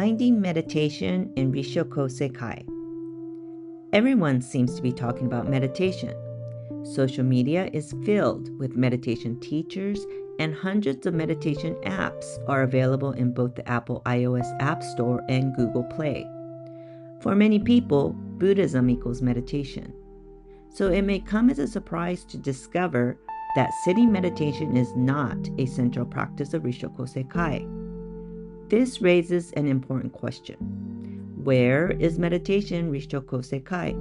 Finding Meditation in Rissho Kosei-kai. Everyone seems to be talking about meditation. Social media is filled with meditation teachers, and hundreds of meditation apps are available in both the Apple iOS App Store and Google Play. For many people, Buddhism equals meditation. So it may come as a surprise to discover that sitting meditation is not a central practice of Rissho Kosei-kai. This raises an important question. Where is meditation in Rissho Kosei-kai?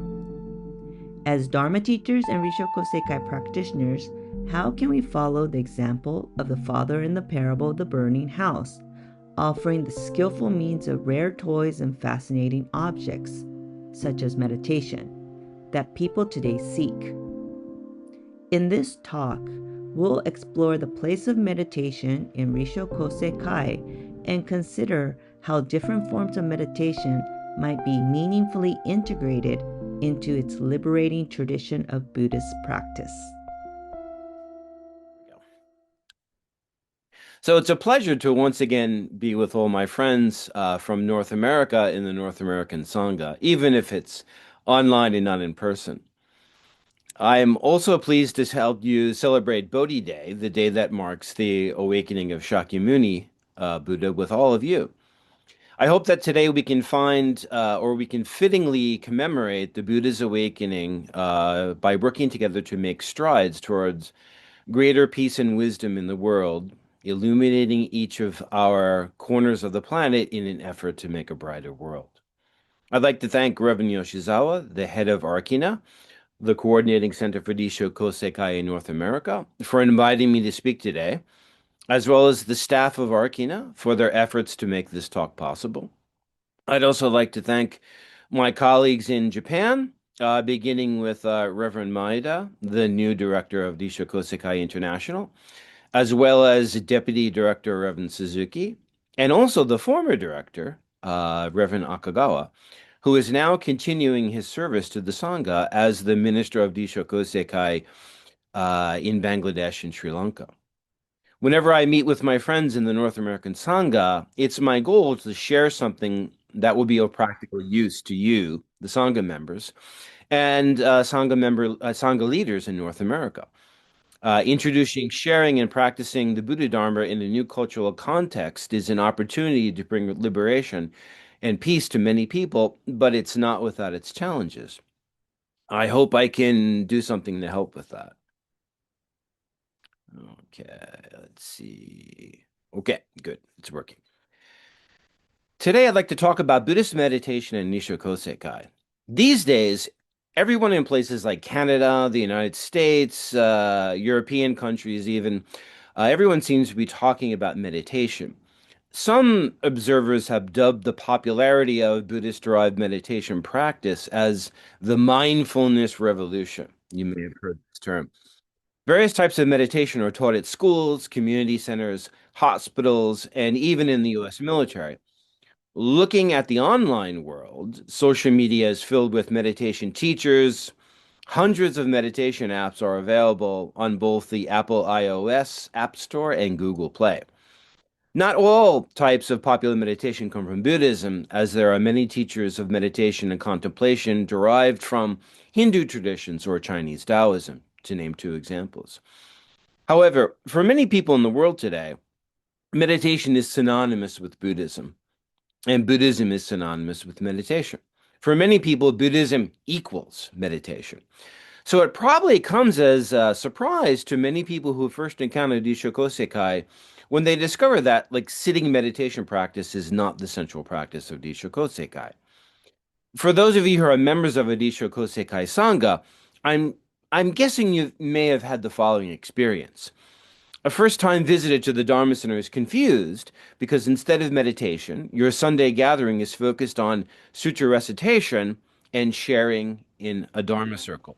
As Dharma teachers and Rissho Kosei-kai practitioners, how can we follow the example of the father in the parable of the burning house, offering the skillful means of rare toys and fascinating objects, such as meditation, that people today seek? In this talk, we'll explore the place of meditation in Rissho Kosei-kai and consider how different forms of meditation might be meaningfully integrated into its liberating tradition of Buddhist practice. So it's a pleasure to once again be with all my friends from North America in the North American Sangha, even if it's online and not in person. I am also pleased to help you celebrate Bodhi Day, the day that marks the awakening of Shakyamuni Buddha, with all of you. I hope that today we can find or we can fittingly commemorate the Buddha's awakening by working together to make strides towards greater peace and wisdom in the world, illuminating each of our corners of the planet in an effort to make a brighter world. I'd like to thank Reverend Yoshizawa, the head of Arkina, the Coordinating Center for Rissho Kosei-kai in North America, for inviting me to speak today, as well as the staff of Arkina for their efforts to make this talk possible. I'd also like to thank my colleagues in Japan, beginning with Reverend Maeda, the new director of Rissho Kosei-kai International, as well as Deputy Director Reverend Suzuki, and also the former director, Reverend Akagawa, who is now continuing his service to the Sangha as the Minister of Rissho Kosei-kai in Bangladesh and Sri Lanka. Whenever I meet with my friends in the North American Sangha, it's my goal to share something that will be of practical use to you, the Sangha members, and Sangha leaders in North America. Introducing, sharing, and practicing the Buddha Dharma in a new cultural context is an opportunity to bring liberation and peace to many people, but it's not without its challenges. I hope I can do something to help with that. Okay, let's see. Okay, good. It's working. Today, I'd like to talk about Buddhist meditation and Rissho Kosei-kai. These days, everyone in places like Canada, the United States, European countries even, everyone seems to be talking about meditation. Some observers have dubbed the popularity of Buddhist-derived meditation practice as the mindfulness revolution. You may have heard this term. Various types of meditation are taught at schools, community centers, hospitals, and even in the U.S. military. Looking at the online world, social media is filled with meditation teachers. Hundreds of meditation apps are available on both the Apple iOS App Store and Google Play. Not all types of popular meditation come from Buddhism, as there are many teachers of meditation and contemplation derived from Hindu traditions or Chinese Taoism, to name two examples. However, for many people in the world today, meditation is synonymous with Buddhism, and Buddhism is synonymous with meditation. For many people, Buddhism equals meditation. So it probably comes as a surprise to many people who first encountered Rissho Kosei-kai when they discover that sitting meditation practice is not the central practice of Rissho Kosei-kai. For those of you who are members of a Rissho Kosei-kai Sangha, I'm guessing you may have had the following experience. A first-time visitor to the Dharma Center is confused because instead of meditation, your Sunday gathering is focused on sutra recitation and sharing in a Dharma circle.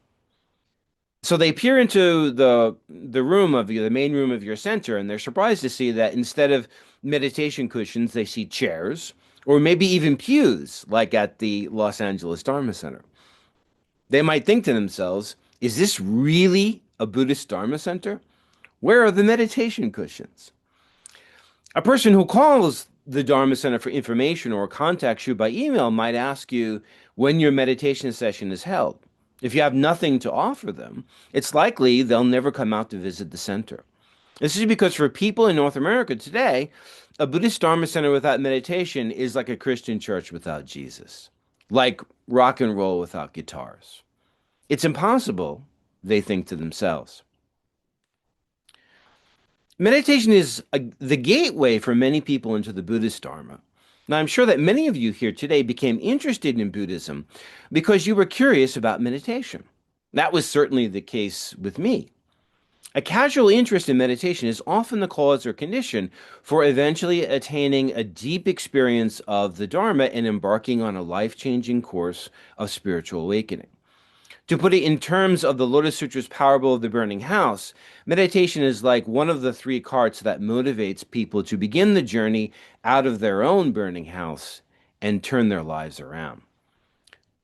So they peer into the main room of your center, and they're surprised to see that instead of meditation cushions, they see chairs, or maybe even pews, like at the Los Angeles Dharma Center. They might think to themselves, is this really a Buddhist Dharma Center? Where are the meditation cushions? A person who calls the Dharma Center for information or contacts you by email might ask you when your meditation session is held. If you have nothing to offer them, it's likely they'll never come out to visit the center. This is because for people in North America today, a Buddhist Dharma center without meditation is like a Christian church without Jesus, like rock and roll without guitars. It's impossible, they think to themselves. Meditation is the gateway for many people into the Buddhist Dharma. Now, I'm sure that many of you here today became interested in Buddhism because you were curious about meditation. That was certainly the case with me. A casual interest in meditation is often the cause or condition for eventually attaining a deep experience of the Dharma and embarking on a life-changing course of spiritual awakening. To put it in terms of the Lotus Sutra's parable of the burning house, meditation is like one of the three carts that motivates people to begin the journey out of their own burning house and turn their lives around.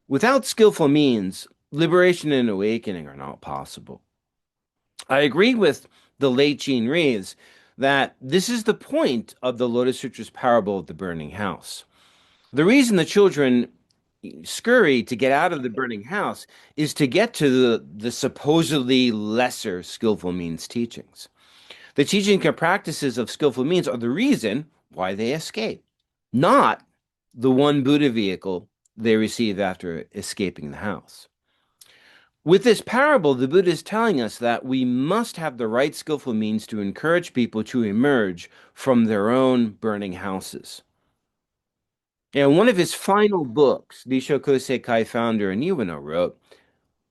Without skillful means, liberation and awakening are not possible. I agree with the late Gene Reeves that this is the point of the Lotus Sutra's parable of the burning house. The reason the children scurry to get out of the burning house is to get to the supposedly lesser skillful means teachings. The teaching and practices of skillful means are the reason why they escape, not the one Buddha vehicle they receive after escaping the house. With this parable, the Buddha is telling us that we must have the right skillful means to encourage people to emerge from their own burning houses. And one of his final books, Rissho Kosei-kai founder Niwano wrote,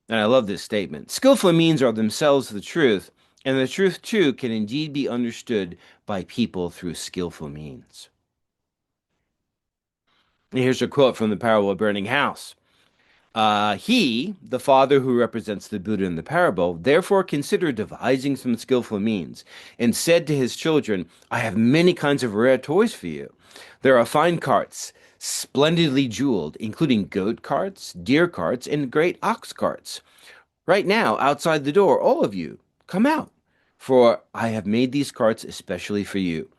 and I love this statement, skillful means are themselves the truth, and the truth too can indeed be understood by people through skillful means. And here's a quote from the parable of burning house. He, the father who represents the Buddha in the parable, therefore considered devising some skillful means, and said to his children, I have many kinds of rare toys for you. There are fine carts, splendidly jeweled, including goat carts, deer carts, and great ox carts. Right now, outside the door, all of you, come out, for I have made these carts especially for you.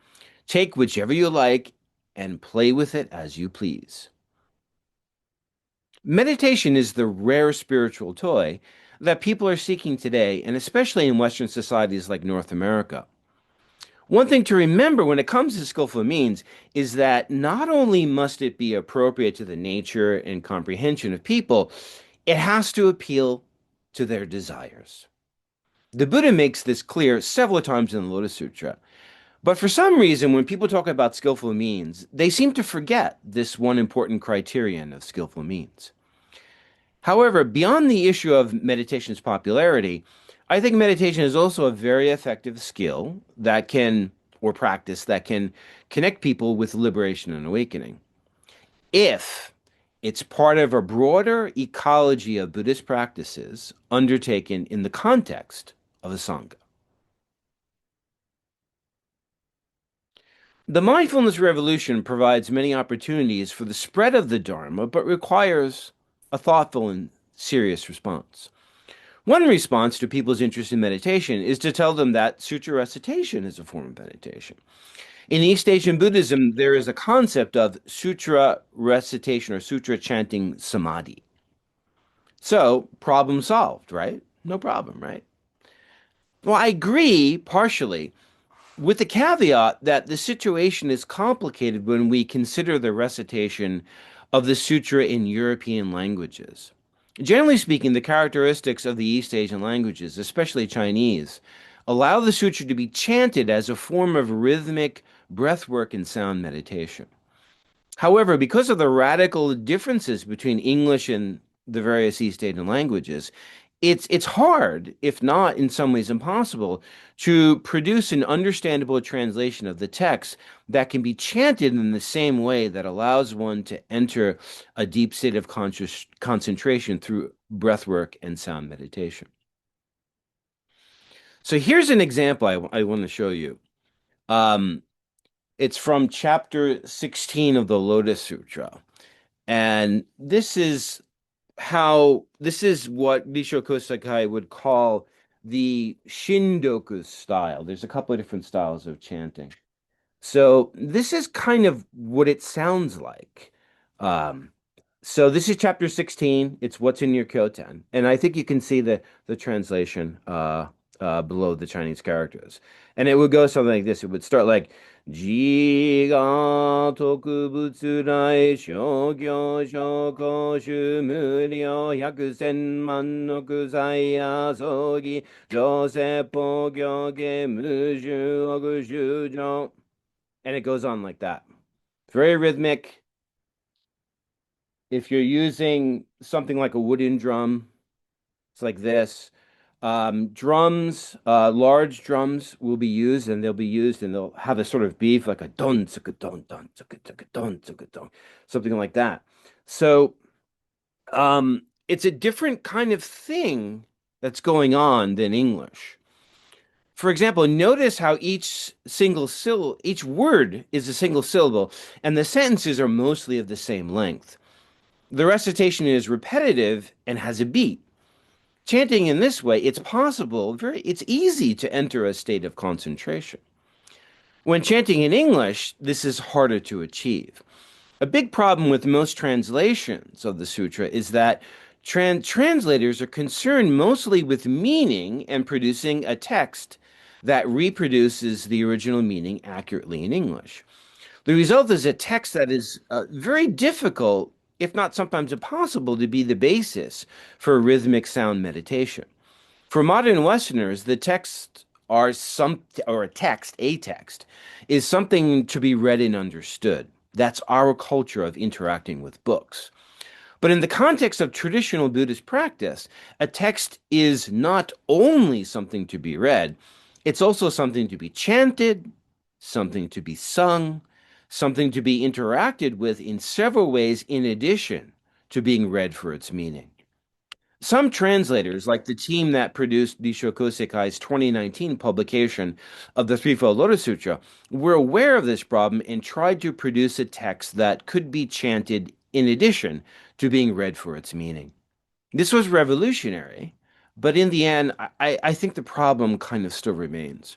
Take whichever you like and play with it as you please. Meditation is the rare spiritual toy that people are seeking today, and especially in Western societies like North America. One thing to remember when it comes to skillful means is that not only must it be appropriate to the nature and comprehension of people, it has to appeal to their desires. The Buddha makes this clear several times in the Lotus Sutra. But for some reason, when people talk about skillful means, they seem to forget this one important criterion of skillful means. However, beyond the issue of meditation's popularity, I think meditation is also a very effective skill that can, or practice that can connect people with liberation and awakening. If it's part of a broader ecology of Buddhist practices undertaken in the context of a Sangha. The mindfulness revolution provides many opportunities for the spread of the Dharma, but requires a thoughtful and serious response. One response to people's interest in meditation is to tell them that sutra recitation is a form of meditation. In East Asian Buddhism, there is a concept of sutra recitation or sutra chanting samadhi. So, problem solved, right? No problem, right? Well, I agree partially, with the caveat that the situation is complicated when we consider the recitation of the sutra in European languages. Generally speaking, the characteristics of the East Asian languages, especially Chinese, allow the sutra to be chanted as a form of rhythmic breathwork and sound meditation. However, because of the radical differences between English and the various East Asian languages, it's hard, if not in some ways impossible, to produce an understandable translation of the text that can be chanted in the same way that allows one to enter a deep state of conscious concentration through breathwork and sound meditation. So here's an example I want to show you. It's from chapter 16 of the Lotus Sutra. And this is what Rissho Kosei-kai would call the Shindoku style. There's a couple of different styles of chanting. So this is kind of what it sounds like. Um, so this is chapter 16. It's what's in your Kyoten. And I think you can see the translation below the Chinese characters. And it would go something like this. It would start like Ji ga tokubutsu rai shogyo shoko shu muryo hyakusen man no kusai asogi joseppo gyoge mushu okushu jo. And it goes on like that. Very rhythmic. If you're using something like a wooden drum, it's like this. Drums, large drums will be used, and they'll be used, and they'll have a sort of beef, like a don, tsuka, don, tsuka, tsuka, don, tsuka, don, something like that. So, it's a different kind of thing that's going on than English. For example, notice how each word is a single syllable, and the sentences are mostly of the same length. The recitation is repetitive and has a beat. Chanting in this way, it's easy to enter a state of concentration. When chanting in English, this is harder to achieve. A big problem with most translations of the sutra is that translators are concerned mostly with meaning and producing a text that reproduces the original meaning accurately in English. The result is a text that is very difficult, if not sometimes impossible, to be the basis for rhythmic sound meditation. For modern Westerners, the text are some or a text is something to be read and understood. That's our culture of interacting with books. But in the context of traditional Buddhist practice, a text is not only something to be read, it's also something to be chanted, something to be sung, something to be interacted with in several ways in addition to being read for its meaning. Some translators, like the team that produced Rissho Kosei-kai's 2019 publication of the Threefold Lotus Sutra, were aware of this problem and tried to produce a text that could be chanted in addition to being read for its meaning. This was revolutionary, but in the end, I think the problem kind of still remains.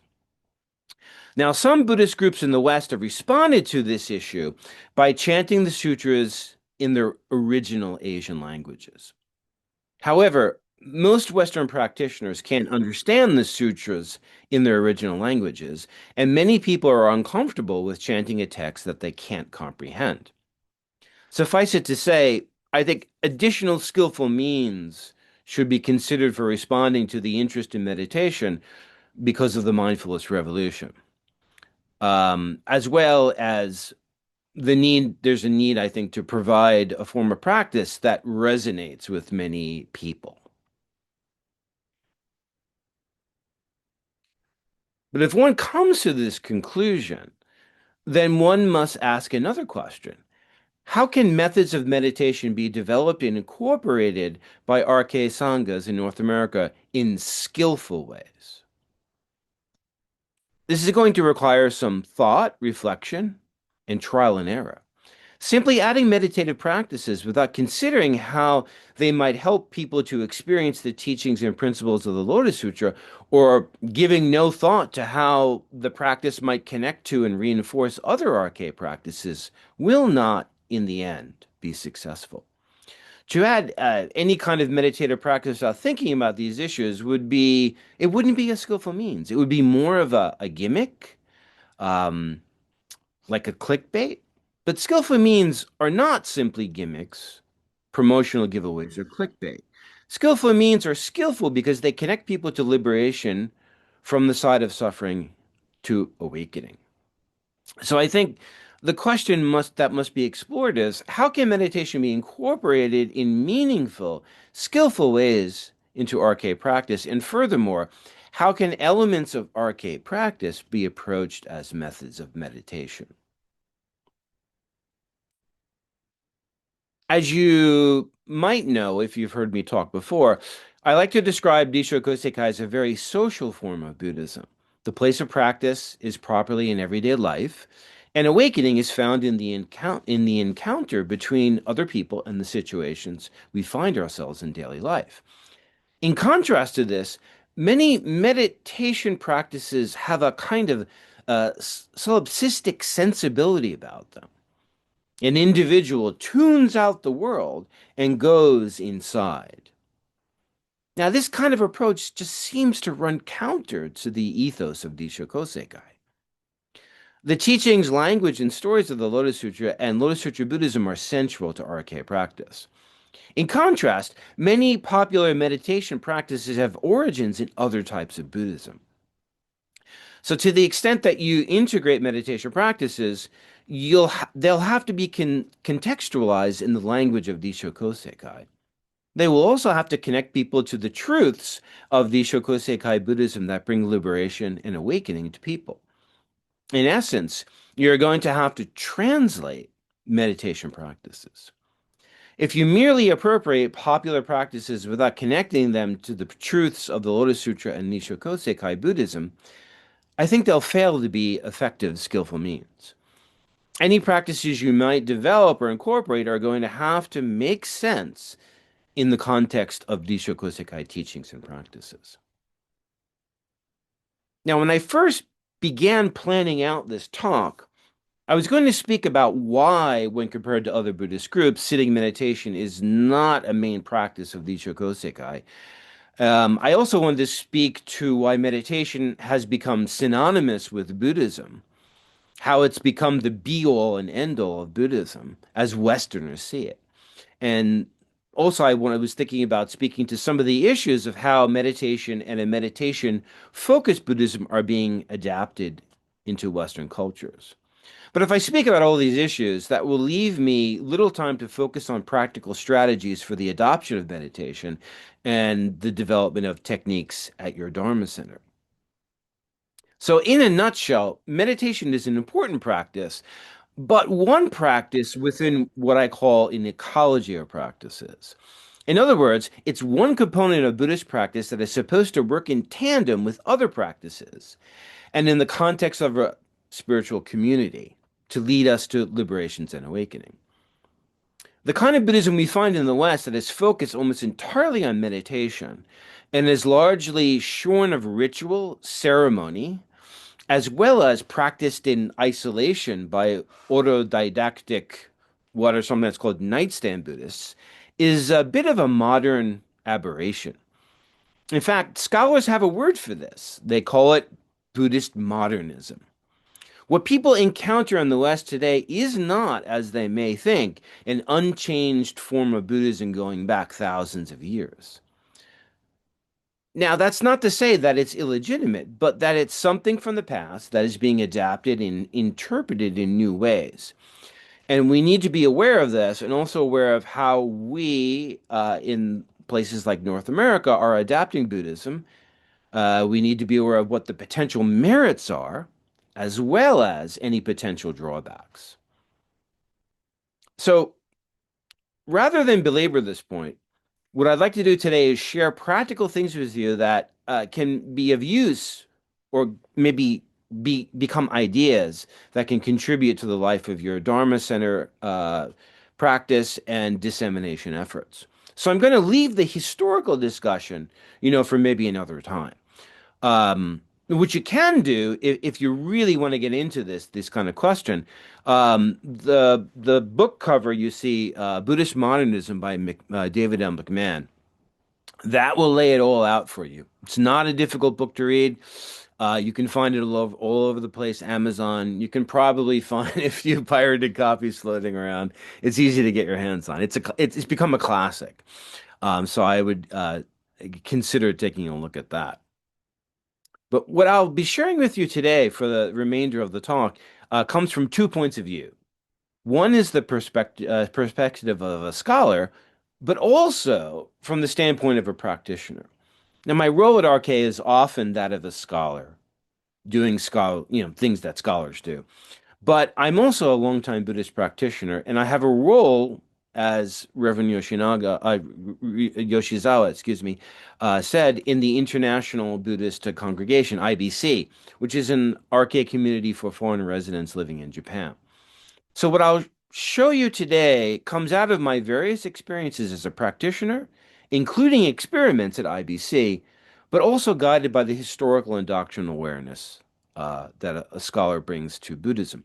Now, some Buddhist groups in the West have responded to this issue by chanting the sutras in their original Asian languages. However, most Western practitioners can't understand the sutras in their original languages, and many people are uncomfortable with chanting a text that they can't comprehend. Suffice it to say, I think additional skillful means should be considered for responding to the interest in meditation because of the mindfulness revolution. As well as there's a need, I think, to provide a form of practice that resonates with many people. But if one comes to this conclusion, then one must ask another question. How can methods of meditation be developed and incorporated by RK Sanghas in North America in skillful ways? This is going to require some thought, reflection, and trial and error. Simply adding meditative practices without considering how they might help people to experience the teachings and principles of the Lotus Sutra, or giving no thought to how the practice might connect to and reinforce other RK practices, will not, in the end, be successful. To add any kind of meditative practice without thinking about these issues it wouldn't be a skillful means. It would be more of a gimmick, um, like a clickbait. But skillful means are not simply gimmicks, promotional giveaways, or clickbait. Skillful means are skillful because they connect people to liberation from the side of suffering to awakening. So I think the question that must be explored is how can meditation be incorporated in meaningful, skillful ways into RK practice? And furthermore, how can elements of RK practice be approached as methods of meditation? As you might know if you've heard me talk before, I like to describe Rissho Kosei-kai as a very social form of Buddhism. The place of practice is properly in everyday life, and awakening is found in the encounter between other people and the situations we find ourselves in daily life. In contrast to this, many meditation practices have a kind of solipsistic sensibility about them. An individual tunes out the world and goes inside. Now, this kind of approach just seems to run counter to the ethos of Rissho Kosei-kai. The teachings, language, and stories of the Lotus Sutra and Lotus Sutra Buddhism are central to RK practice. In contrast, many popular meditation practices have origins in other types of Buddhism. So, to the extent that you integrate meditation practices, they'll have to be contextualized in the language of Rissho Kosei-kai. They will also have to connect people to the truths of Rissho Kosei-kai Buddhism that bring liberation and awakening to people. In essence, you're going to have to translate meditation practices. If you merely appropriate popular practices without connecting them to the truths of the Lotus Sutra and Rissho Kosei-kai Buddhism, I think they'll fail to be effective, skillful means. Any practices you might develop or incorporate are going to have to make sense in the context of Rissho Kosei-kai teachings and practices. Now, when I first began planning out this talk, I was going to speak about why, when compared to other Buddhist groups, sitting meditation is not a main practice of Rissho Kosei-kai. I also wanted to speak to why meditation has become synonymous with Buddhism, how it's become the be-all and end-all of Buddhism, as Westerners see it. And also, I was thinking about speaking to some of the issues of how meditation and a meditation-focused Buddhism are being adapted into Western cultures. But if I speak about all these issues, that will leave me little time to focus on practical strategies for the adoption of meditation and the development of techniques at your Dharma center. So, in a nutshell, meditation is an important practice, but one practice within what I call an ecology of practices. In other words, it's one component of Buddhist practice that is supposed to work in tandem with other practices and in the context of a spiritual community to lead us to liberations and awakening. The kind of Buddhism we find in the West that is focused almost entirely on meditation and is largely shorn of ritual, ceremony, as well as practiced in isolation by autodidactic, what are sometimes called nightstand Buddhists, is a bit of a modern aberration. In fact, scholars have a word for this. They call it Buddhist modernism. What people encounter in the West today is not, as they may think, an unchanged form of Buddhism going back thousands of years. Now, that's not to say that it's illegitimate, but that it's something from the past that is being adapted and interpreted in new ways. And we need to be aware of this and also aware of how we, in places like North America, are adapting Buddhism. We need to be aware of what the potential merits are, as well as any potential drawbacks. So, rather than belabor this point, what I'd like to do today is share practical things with you that can be of use or maybe become ideas that can contribute to the life of your Dharma Center practice and dissemination efforts. So I'm going to leave the historical discussion, for maybe another time. Which you can do if you really want to get into this kind of question. The book cover you see, Buddhist Modernism by David M. McMahon, that will lay it all out for you. It's not a difficult book to read. You can find it all over the place, Amazon. You can probably find a few pirated copies floating around. It's easy to get your hands on. It's become a classic. So I would consider taking a look at that. But what I'll be sharing with you today for the remainder of the talk comes from 2 points of view. One is the perspective of a scholar, but also from the standpoint of a practitioner. Now, my role at RK is often that of a scholar, doing things that scholars do. But I'm also a longtime Buddhist practitioner, and I have a role, as Reverend Yoshizawa, said, in the International Buddhist Congregation, IBC, which is an RK community for foreign residents living in Japan. So what I'll show you today comes out of my various experiences as a practitioner, including experiments at IBC, but also guided by the historical and doctrinal awareness that a scholar brings to Buddhism.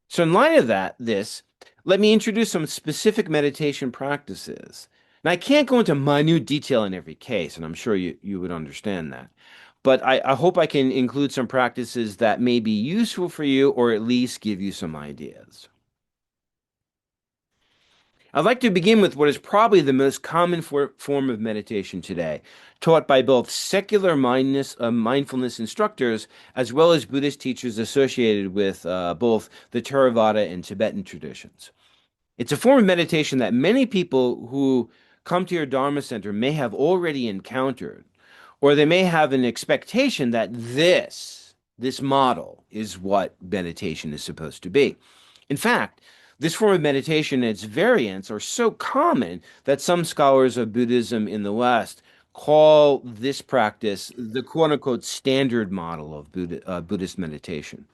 So in light of this, let me introduce some specific meditation practices. Now, I can't go into minute detail in every case, and I'm sure you would understand that. But I hope I can include some practices that may be useful for you or at least give you some ideas. I'd like to begin with what is probably the most common form of meditation today, taught by both secular mindfulness instructors as well as Buddhist teachers associated with both the Theravada and Tibetan traditions. It's a form of meditation that many people who come to your Dharma center may have already encountered, or they may have an expectation that this model is what meditation is supposed to be. In fact, this form of meditation and its variants are so common that some scholars of Buddhism in the West call this practice the quote unquote standard model of Buddhist meditation.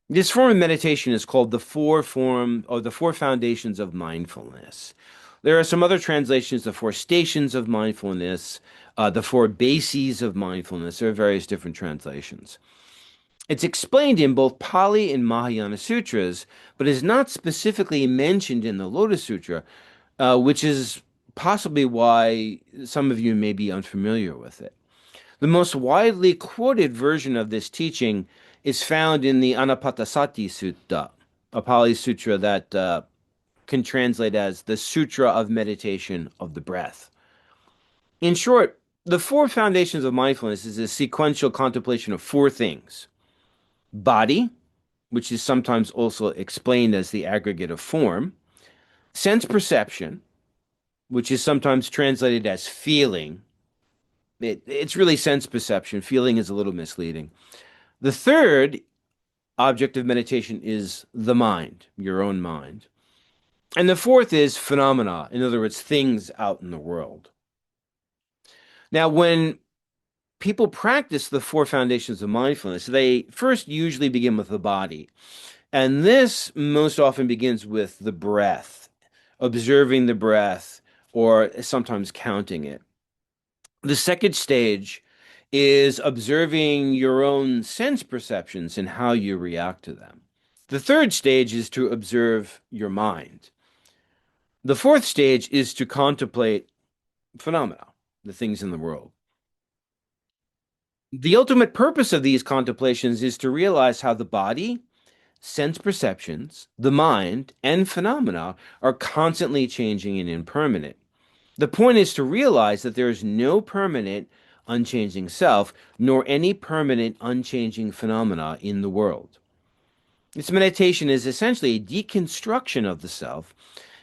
This form of meditation is called the four foundations of mindfulness. There are some other translations, the four stations of mindfulness, the four bases of mindfulness. There are various different translations. It's explained in both Pali and Mahayana sutras, but is not specifically mentioned in the Lotus Sutra, which is possibly why some of you may be unfamiliar with it. The most widely quoted version of this teaching is found in the Anapanasati Sutta, a Pali sutra that can translate as the Sutra of Meditation of the Breath. In short, the four foundations of mindfulness is a sequential contemplation of four things: body, which is sometimes also explained as the aggregate of form; sense perception, which is sometimes translated as feeling. It's really sense perception. Feeling is a little misleading. The third object of meditation is the mind, your own mind. And the fourth is phenomena, in other words, things out in the world. Now, when people practice the four foundations of mindfulness, they first usually begin with the body. And this most often begins with the breath, observing the breath, or sometimes counting it. The second stage is observing your own sense perceptions and how you react to them. The third stage is to observe your mind. The fourth stage is to contemplate phenomena, the things in the world. The ultimate purpose of these contemplations is to realize how the body, sense perceptions, the mind, and phenomena are constantly changing and impermanent. The point is to realize that there is no permanent, unchanging self, nor any permanent, unchanging phenomena in the world. This meditation is essentially a deconstruction of the self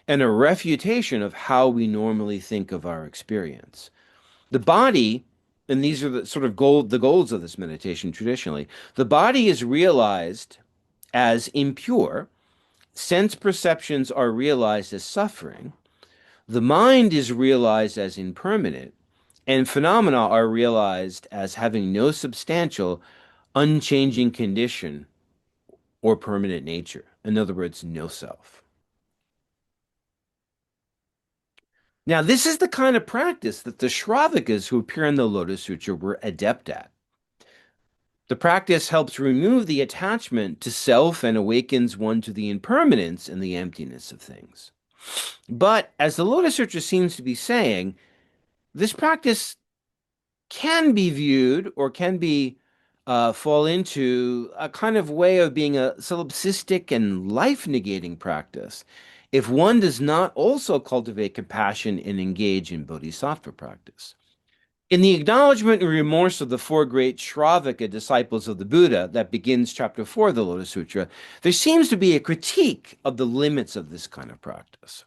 and a refutation of how we normally think of our experience. The body, and these are the sort of the goals of this meditation traditionally, the body is realized as impure, sense perceptions are realized as suffering, the mind is realized as impermanent, and phenomena are realized as having no substantial, unchanging condition or permanent nature. In other words, no self. Now, this is the kind of practice that the Shravakas who appear in the Lotus Sutra were adept at. The practice helps remove the attachment to self and awakens one to the impermanence and the emptiness of things. But as the Lotus Sutra seems to be saying, this practice can be viewed or can be fall into a kind of way of being a solipsistic and life-negating practice if one does not also cultivate compassion and engage in bodhisattva practice. In the acknowledgement and remorse of the four great Shravaka disciples of the Buddha that begins chapter 4 of the Lotus Sutra, there seems to be a critique of the limits of this kind of practice.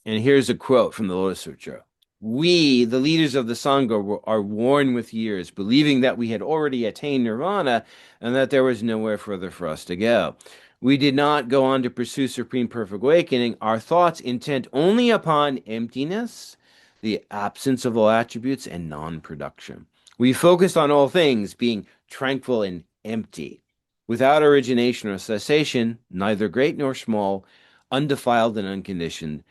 And here's a quote from the Lotus Sutra. We, the leaders of the Sangha, are worn with years, believing that we had already attained nirvana and that there was nowhere further for us to go. We did not go on to pursue supreme perfect awakening, our thoughts intent only upon emptiness, the absence of all attributes, and non-production. We focused on all things being tranquil and empty, without origination or cessation, neither great nor small, undefiled and unconditioned.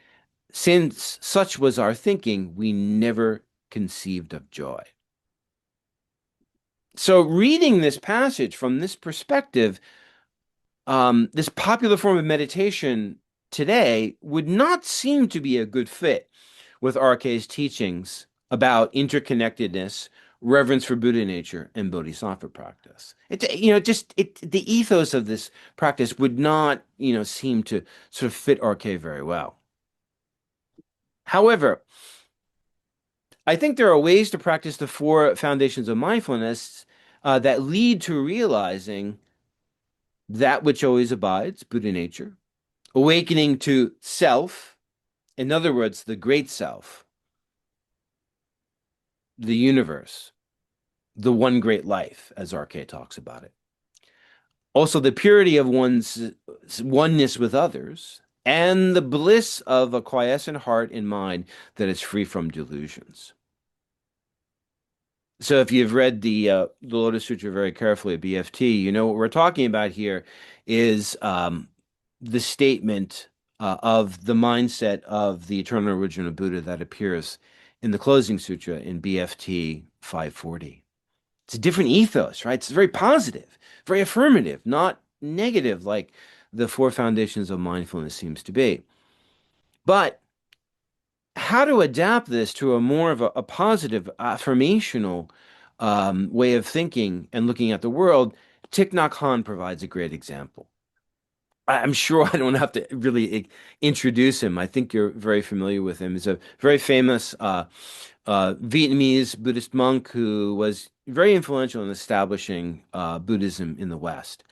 Since such was our thinking, we never conceived of joy. So reading this passage from this perspective, this popular form of meditation today would not seem to be a good fit with RK's teachings about interconnectedness, reverence for Buddha nature, and bodhisattva practice. The ethos of this practice would not, seem to sort of fit RK very well. However, I think there are ways to practice the four foundations of mindfulness that lead to realizing that which always abides, Buddha nature, awakening to self, in other words, the great self, the universe, the one great life, as RK talks about it. Also, the purity of one's oneness with others, and the bliss of a quiescent heart and mind that is free from delusions. So if you've read the Lotus Sutra very carefully at BFT, you know what we're talking about here is the statement of the mindset of the eternal original Buddha that appears in the closing sutra in BFT 540. It's a different ethos, right? It's very positive, very affirmative, not negative like the four foundations of mindfulness seems to be. But how to adapt this to a more of a positive, affirmational way of thinking and looking at the world, Thich Nhat Hanh provides a great example. I'm sure I don't have to really introduce him. I think you're very familiar with him. He's a very famous Vietnamese Buddhist monk who was very influential in establishing Buddhism in the West.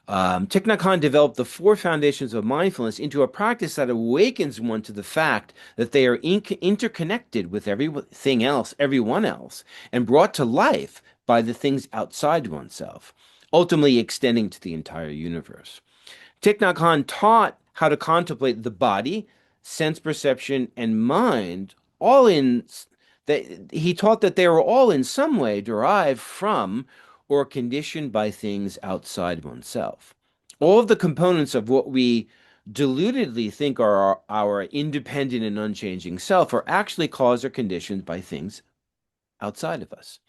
Thich Nhat Hanh developed the four foundations of mindfulness into a practice that awakens one to the fact that they are interconnected with everything else, everyone else, and brought to life by the things outside oneself, ultimately extending to the entire universe. Thich Nhat Hanh taught how to contemplate the body, sense perception, and mind all in that he taught that they were all in some way derived from or conditioned by things outside oneself. All of the components of what we deludedly think are our independent and unchanging self are actually caused or conditioned by things outside of us.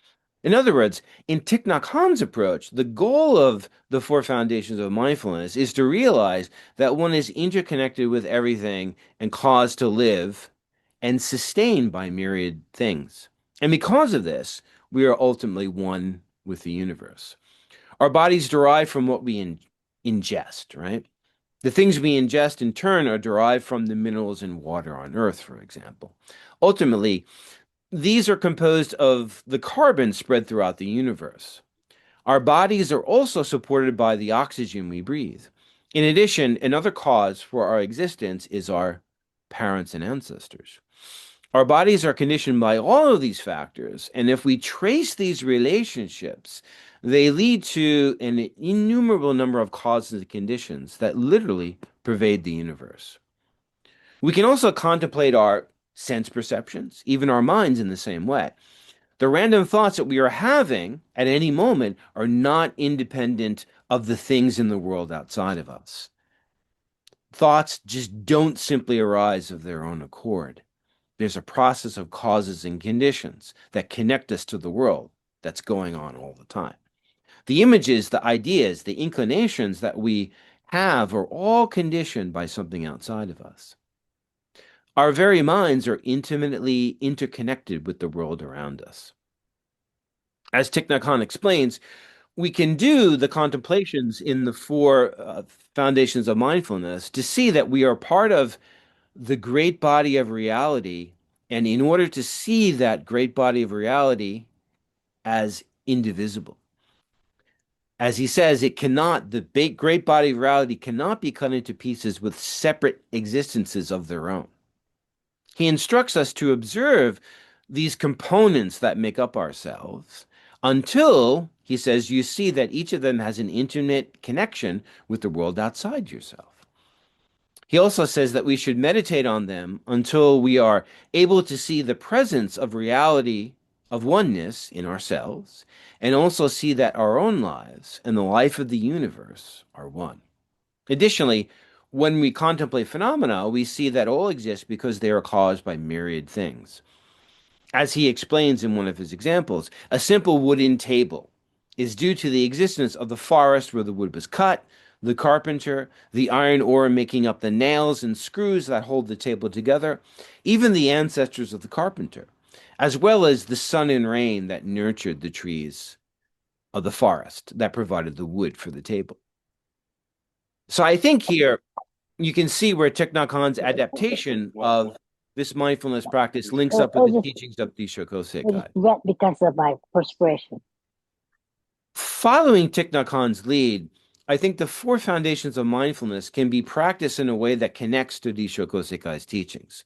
In other words, in Thich Nhat Hanh's approach, the goal of the four foundations of mindfulness is to realize that one is interconnected with everything and caused to live and sustained by myriad things. And because of this, we are ultimately one with the universe. Our bodies derive from what we ingest, right? The things we ingest in turn are derived from the minerals in water on Earth, for example. Ultimately, these are composed of the carbon spread throughout the universe. Our bodies are also supported by the oxygen we breathe. In addition, another cause for our existence is our parents and ancestors. Our bodies are conditioned by all of these factors, and if we trace these relationships, they lead to an innumerable number of causes and conditions that literally pervade the universe. We can also contemplate our sense perceptions, even our minds in the same way. The random thoughts that we are having at any moment are not independent of the things in the world outside of us. Thoughts just don't simply arise of their own accord. There's a process of causes and conditions that connect us to the world that's going on all the time. The images, the ideas, the inclinations that we have are all conditioned by something outside of us. Our very minds are intimately interconnected with the world around us. As Thich Nhat Hanh explains, we can do the contemplations in the four foundations of mindfulness to see that we are part of the great body of reality. And in order to see that great body of reality as indivisible, as he says, the great body of reality cannot be cut into pieces with separate existences of their own. He instructs us to observe these components that make up ourselves until, he says, you see that each of them has an intimate connection with the world outside yourself. He also says that we should meditate on them until we are able to see the presence of reality of oneness in ourselves, and also see that our own lives and the life of the universe are one. Additionally, when we contemplate phenomena, we see that all exist because they are caused by myriad things. As he explains in one of his examples, a simple wooden table is due to the existence of the forest where the wood was cut, the carpenter, the iron ore making up the nails and screws that hold the table together, even the ancestors of the carpenter, as well as the sun and rain that nurtured the trees of the forest that provided the wood for the table. So I think here you can see where Thich Nhat Hanh's adaptation of this mindfulness practice links up with the teachings of Rissho Kosei-kai. Wet because of my perspiration. Following Thich Nhat Hanh's lead, I think the four foundations of mindfulness can be practiced in a way that connects to Rissho Kosei-kai's teachings.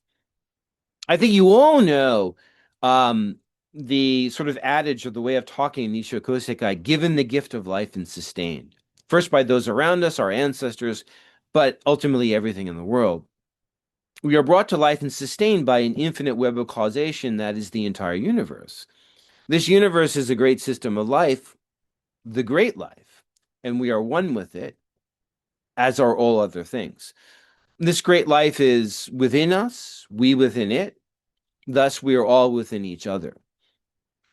I think you all know the sort of adage or the way of talking in Rissho Kosei-kai, given the gift of life and sustained, first by those around us, our ancestors, but ultimately everything in the world. We are brought to life and sustained by an infinite web of causation that is the entire universe. This universe is a great system of life, the great life, and we are one with it, as are all other things. This great life is within us, we within it, thus we are all within each other.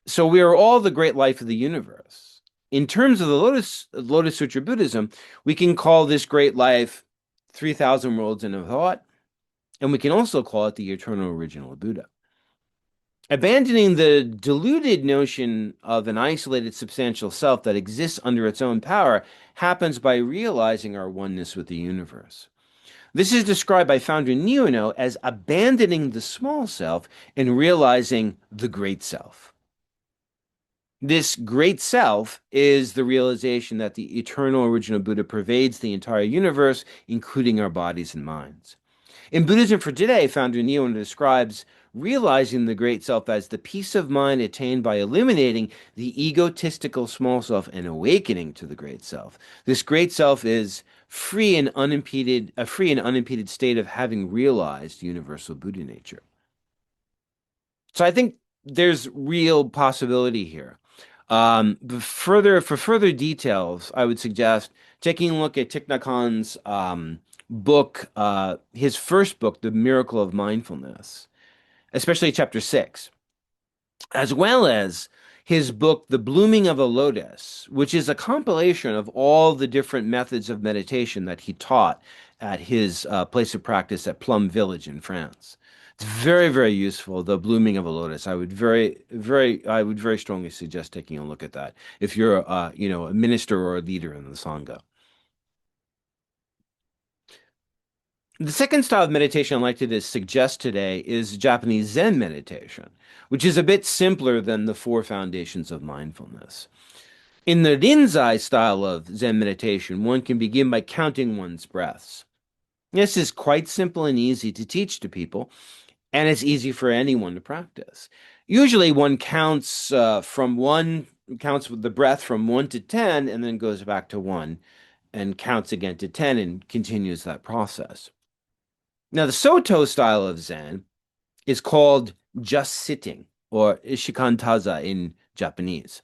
So we are all the great life of the universe. In terms of the Lotus Sutra Buddhism, we can call this great life 3,000 worlds in a thought, and we can also call it the eternal original Buddha. Abandoning the deluded notion of an isolated substantial self that exists under its own power happens by realizing our oneness with the universe. This is described by founder Niono as abandoning the small self and realizing the great self. This great self is the realization that the eternal original Buddha pervades the entire universe, including our bodies and minds. In Buddhism for Today, founder Niono describes realizing the great self as the peace of mind attained by eliminating the egotistical small self and awakening to the great self. This great self is a free and unimpeded state of having realized universal Buddha nature. So I think there's real possibility here. For further details, I would suggest taking a look at Thich Nhat Hanh's book, his first book, The Miracle of Mindfulness, especially chapter 6, as well as his book, The Blooming of a Lotus, which is a compilation of all the different methods of meditation that he taught at his place of practice at Plum Village in France. It's very, very useful. The Blooming of a Lotus. I would very strongly suggest taking a look at that if you're a minister or a leader in the Sangha. The second style of meditation I'd like to suggest today is Japanese Zen meditation, which is a bit simpler than the four foundations of mindfulness. In the Rinzai style of Zen meditation, one can begin by counting one's breaths. This is quite simple and easy to teach to people, and it's easy for anyone to practice. Usually one counts counts with the breath from 1 to 10 and then goes back to 1 and counts again to 10 and continues that process. Now, the Soto style of Zen is called just sitting, or ishikantaza in Japanese.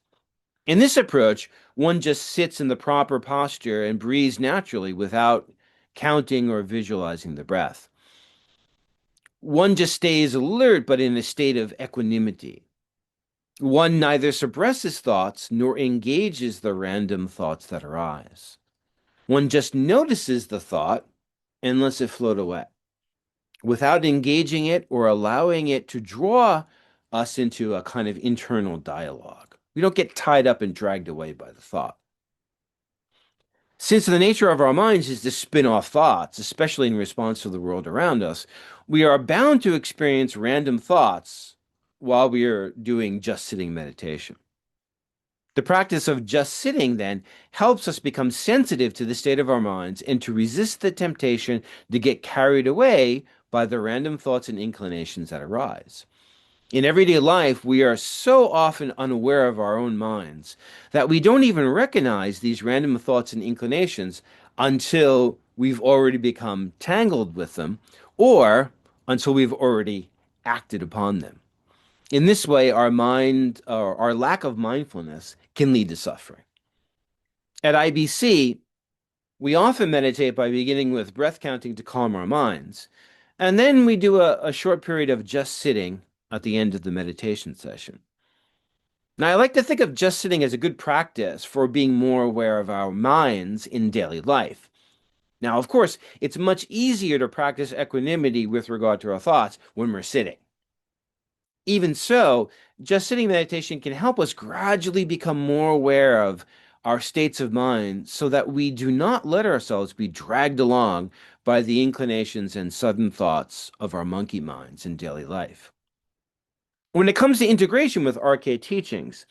In this approach, one just sits in the proper posture and breathes naturally without counting or visualizing the breath. One just stays alert, but in a state of equanimity. One neither suppresses thoughts nor engages the random thoughts that arise. One just notices the thought and lets it float away, without engaging it or allowing it to draw us into a kind of internal dialogue. We don't get tied up and dragged away by the thought. Since the nature of our minds is to spin off thoughts, especially in response to the world around us, we are bound to experience random thoughts while we are doing just sitting meditation. The practice of just sitting, then, helps us become sensitive to the state of our minds and to resist the temptation to get carried away by the random thoughts and inclinations that arise. In everyday life, we are so often unaware of our own minds that we don't even recognize these random thoughts and inclinations until we've already become tangled with them or until we've already acted upon them. In this way, our lack of mindfulness can lead to suffering. At IBC, we often meditate by beginning with breath counting to calm our minds, and then we do a short period of just sitting at the end of the meditation session. Now, I like to think of just sitting as a good practice for being more aware of our minds in daily life. Now, of course, it's much easier to practice equanimity with regard to our thoughts when we're sitting. Even so, just sitting meditation can help us gradually become more aware of our states of mind so that we do not let ourselves be dragged along by the inclinations and sudden thoughts of our monkey minds in daily life. When it comes to integration with RK teachings,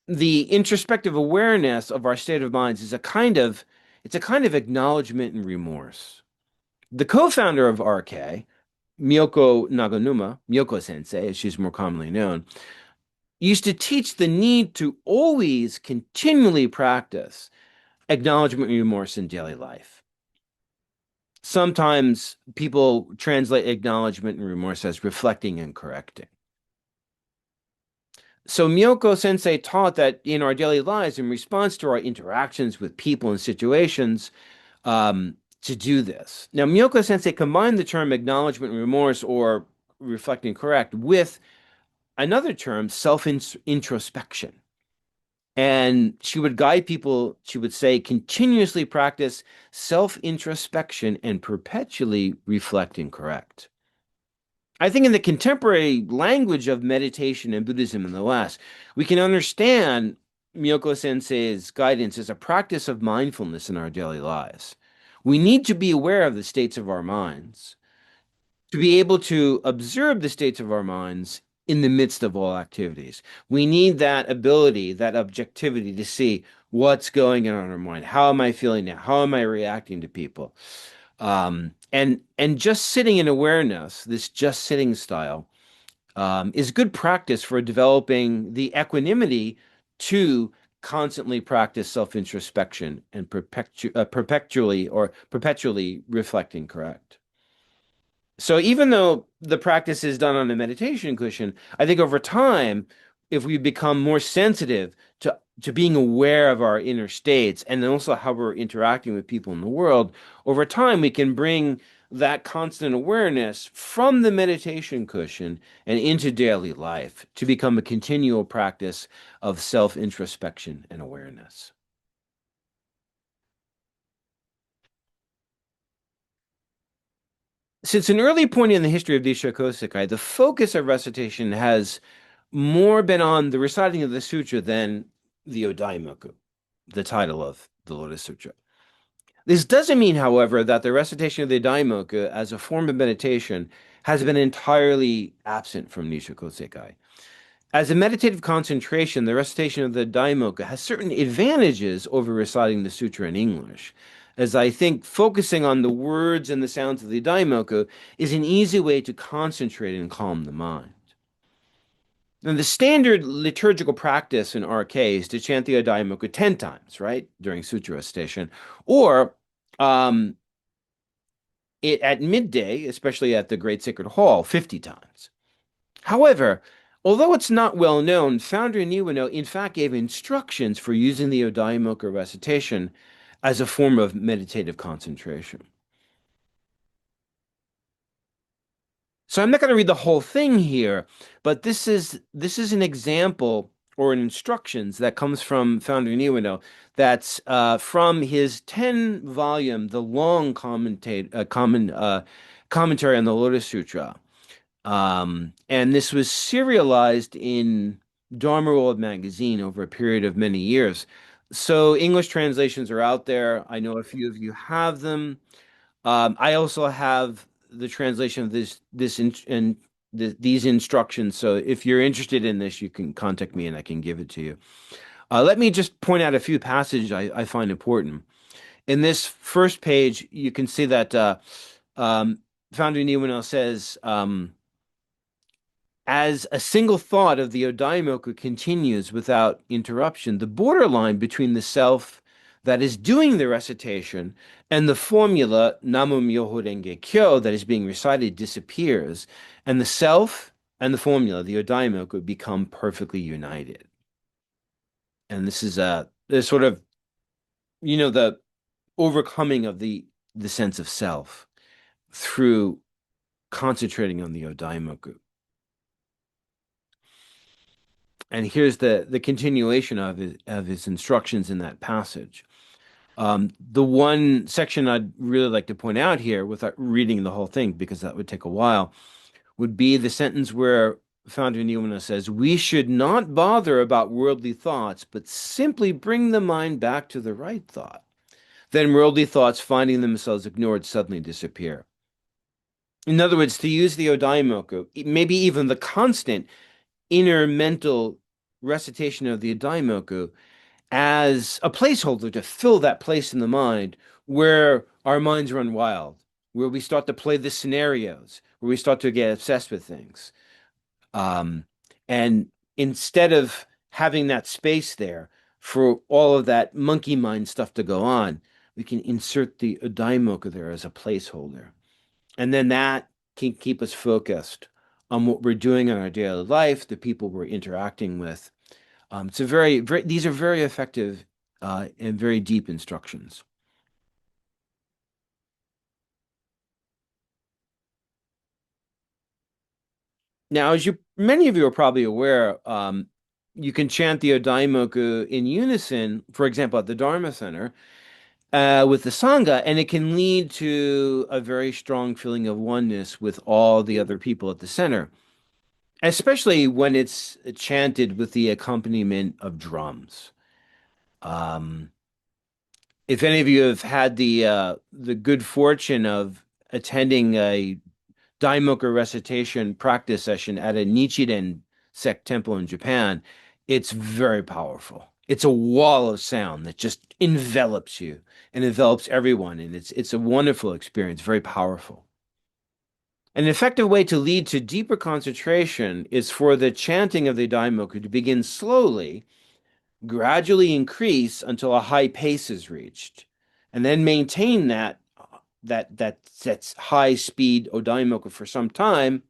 the introspective awareness of our state of minds is it's a kind of acknowledgement and remorse. The co-founder of RK, Miyoko Sensei, as she's more commonly known, used to teach the need to always continually practice acknowledgement and remorse in daily life. Sometimes people translate acknowledgement and remorse as reflecting and correcting. So Miyoko Sensei taught that in our daily lives, in response to our interactions with people and situations, to do this. Now, Miyoko Sensei combined the term acknowledgement and remorse, or reflecting correct, with another term, self-introspection. And she would guide people, she would say, continuously practice self-introspection and perpetually reflect and correct. I think in the contemporary language of meditation and Buddhism in the West, we can understand Miyoko Sensei's guidance as a practice of mindfulness in our daily lives. We need to be aware of the states of our minds, to be able to observe the states of our minds in the midst of all activities. We need that ability, that objectivity to see what's going on in our mind. How am I feeling now? How am I reacting to people? And just sitting in awareness, this just sitting style, is good practice for developing the equanimity to constantly practice self-introspection and perpetually reflecting correct. So even though the practice is done on a meditation cushion, I think over time, if we become more sensitive to being aware of our inner states and then also how we're interacting with people in the world, over time we can bring that constant awareness from the meditation cushion and into daily life to become a continual practice of self-introspection and awareness. Since an early point in the history of Rissho Kosei-kai, the focus of recitation has more been on the reciting of the sutra than the Odaimoku, the title of the Lotus Sutra. This doesn't mean, however, that the recitation of the Daimoku as a form of meditation has been entirely absent from Rissho Kosei-kai. As a meditative concentration, the recitation of the Daimoku has certain advantages over reciting the sutra in English, as I think focusing on the words and the sounds of the Daimoku is an easy way to concentrate and calm the mind. And the standard liturgical practice in RK is to chant the Daimoku 10 times, right, during sutra recitation, or at midday, especially at the Great Sacred Hall, 50 times. However, although it's not well known, founder Niwano in fact gave instructions for using the Odaimoku recitation as a form of meditative concentration. So I'm not going to read the whole thing here, but this is an example or an instructions that comes from founder Niwano that's from his 10-volume, the long commentary on the Lotus Sutra. And this was serialized in Dharma World magazine over a period of many years. So English translations are out there. I know a few of you have them. I also have the translation of these instructions. So if you're interested in this, you can contact me and I can give it to you. Let me just point out a few passages I find important. In this first page, you can see that Founder Niwano says, as a single thought of the Odaimoku continues without interruption, the borderline between the self that is doing the recitation and the formula Namu Myoho Renge Kyo that is being recited disappears, and the self and the formula, the Odaimoku, become perfectly united. And this is sort of, the overcoming of the sense of self through concentrating on the Odaimoku. And here's the continuation of his instructions in that passage. The one section I'd really like to point out here, without reading the whole thing, because that would take a while, would be the sentence where Founder Nichiren says, "We should not bother about worldly thoughts, but simply bring the mind back to the right thought. Then worldly thoughts, finding themselves ignored, suddenly disappear." In other words, to use the Odaimoku, maybe even the constant inner mental recitation of the Odaimoku as a placeholder to fill that place in the mind where our minds run wild, where we start to play the scenarios, where we start to get obsessed with things. And instead of having that space there for all of that monkey mind stuff to go on, we can insert the Odaimoku there as a placeholder. And then that can keep us focused on what we're doing in our daily life, the people we're interacting with. It's a these are very effective and very deep instructions. Now, as many of you are probably aware, you can chant the Odaimoku in unison, for example, at the Dharma Center, with the Sangha, and it can lead to a very strong feeling of oneness with all the other people at the center, especially when it's chanted with the accompaniment of drums. If any of you have had the good fortune of attending a Daimoku recitation practice session at a Nichiren sect temple in Japan, it's very powerful. It's a wall of sound that just envelops you and envelops everyone, and it's a wonderful experience, very powerful. An effective way to lead to deeper concentration is for the chanting of the Daimoku to begin slowly, gradually increase until a high pace is reached, and then maintain that high speed Odaimoku for some time,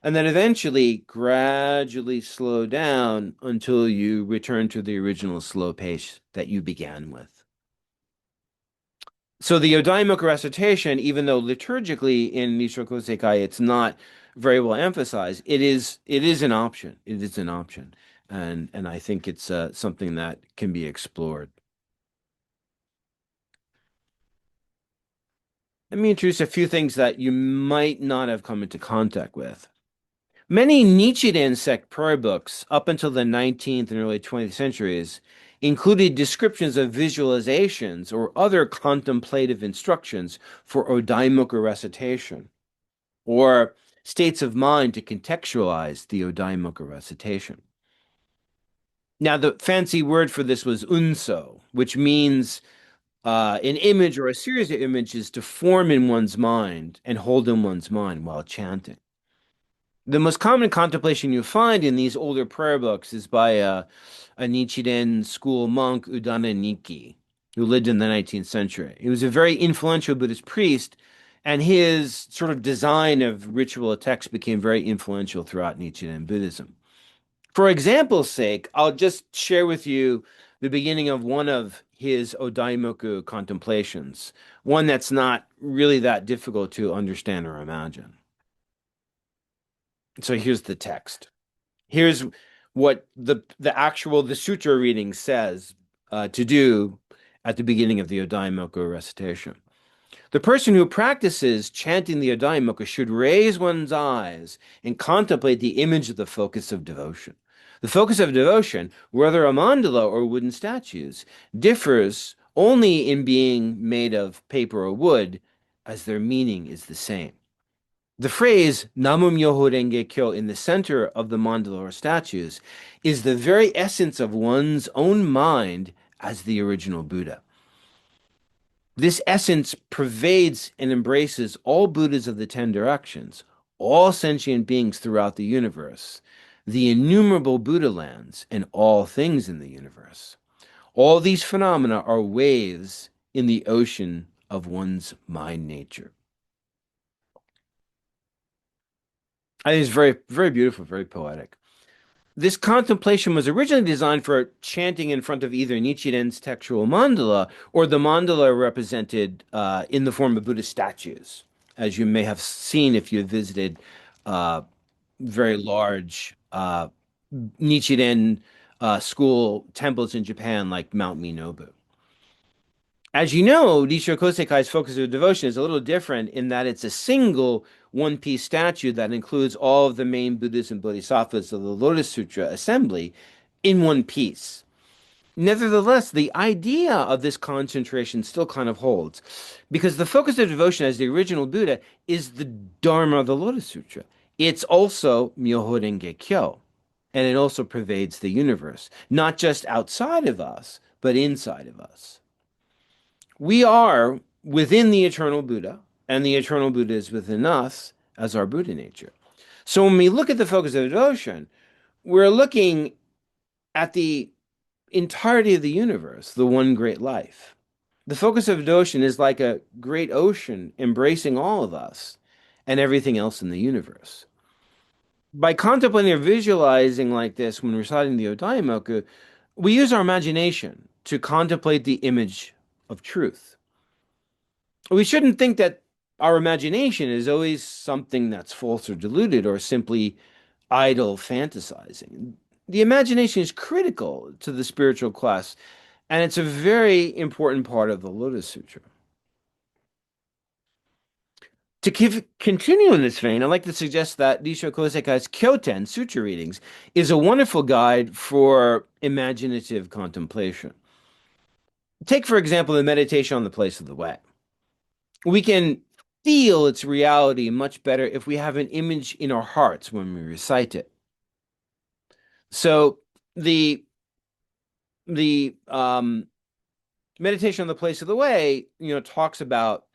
and then eventually gradually slow down until you return to the original slow pace that you began with. So the Odaimoku recitation, even though liturgically in Rissho Kosei-kai it's not very well emphasized, it is an option. It is an option. And I think it's something that can be explored. Let me introduce a few things that you might not have come into contact with. Many Nichiren sect prayer books up until the 19th and early 20th centuries included descriptions of visualizations or other contemplative instructions for Odaimoku recitation, or states of mind to contextualize the Odaimoku recitation. Now, the fancy word for this was unso, which means an image or a series of images to form in one's mind and hold in one's mind while chanting. The most common contemplation you find in these older prayer books is by a Nichiren school monk, Udana Nichiki, who lived in the 19th century. He was a very influential Buddhist priest, and his sort of design of ritual texts became very influential throughout Nichiren Buddhism. For example's sake, I'll just share with you the beginning of one of his Odaimoku contemplations, one that's not really that difficult to understand or imagine. So here's the text. Here's what the sutra reading says to do at the beginning of the Odaimoku recitation. The person who practices chanting the Odaimoku should raise one's eyes and contemplate the image of the focus of devotion. The focus of devotion, whether a mandala or wooden statues, differs only in being made of paper or wood, as their meaning is the same. The phrase Namu Myoho Renge Kyo in the center of the mandala or statues is the very essence of one's own mind as the original Buddha. This essence pervades and embraces all Buddhas of the 10 directions, all sentient beings throughout the universe, the innumerable Buddha lands, and all things in the universe. All these phenomena are waves in the ocean of one's mind nature. I think it's very, very beautiful, very poetic. This contemplation was originally designed for chanting in front of either Nichiren's textual mandala or the mandala represented in the form of Buddhist statues, as you may have seen if you visited very large Nichiren school temples in Japan like Mount Minobu. As you know, Rissho Kosei-kai's focus of devotion is a little different in that it's a single one-piece statue that includes all of the main Buddhas and Bodhisattvas of the Lotus Sutra assembly in one piece. Nevertheless, the idea of this concentration still kind of holds because the focus of devotion as the original Buddha is the Dharma of the Lotus Sutra. It's also Myoho Renge Kyo, and it also pervades the universe, not just outside of us, but inside of us. We are within the eternal Buddha, and the eternal Buddha is within us as our Buddha nature. So when we look at the focus of devotion, we're looking at the entirety of the universe, the one great life. The focus of devotion is like a great ocean embracing all of us and everything else in the universe. By contemplating or visualizing like this when reciting the Odaimoku, we use our imagination to contemplate the image of truth. We shouldn't think that our imagination is always something that's false or deluded or simply idle fantasizing. The imagination is critical to the spiritual class, and it's a very important part of the Lotus Sutra. To continue in this vein, I'd like to suggest that Rissho Kosei-kai's Kyoten Sutra readings is a wonderful guide for imaginative contemplation. Take, for example, the meditation on the place of the way. We can feel its reality much better if we have an image in our hearts when we recite it. So the meditation on the place of the way, talks about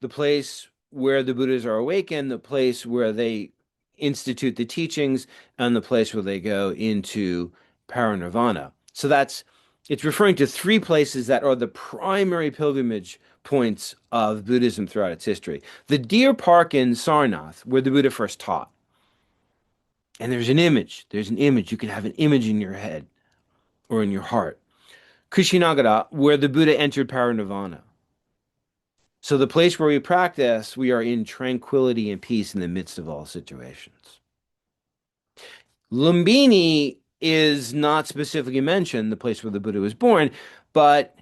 the place where the Buddhas are awakened, the place where they institute the teachings, and the place where they go into parinirvana. So it's referring to three places that are the primary pilgrimage points of Buddhism throughout its history. The Deer Park in Sarnath, where the Buddha first taught. And there's an image. You can have an image in your head or in your heart. Kushinagara, where the Buddha entered parinirvana. So the place where we practice, we are in tranquility and peace in the midst of all situations. Lumbini is not specifically mentioned, the place where the Buddha was born, but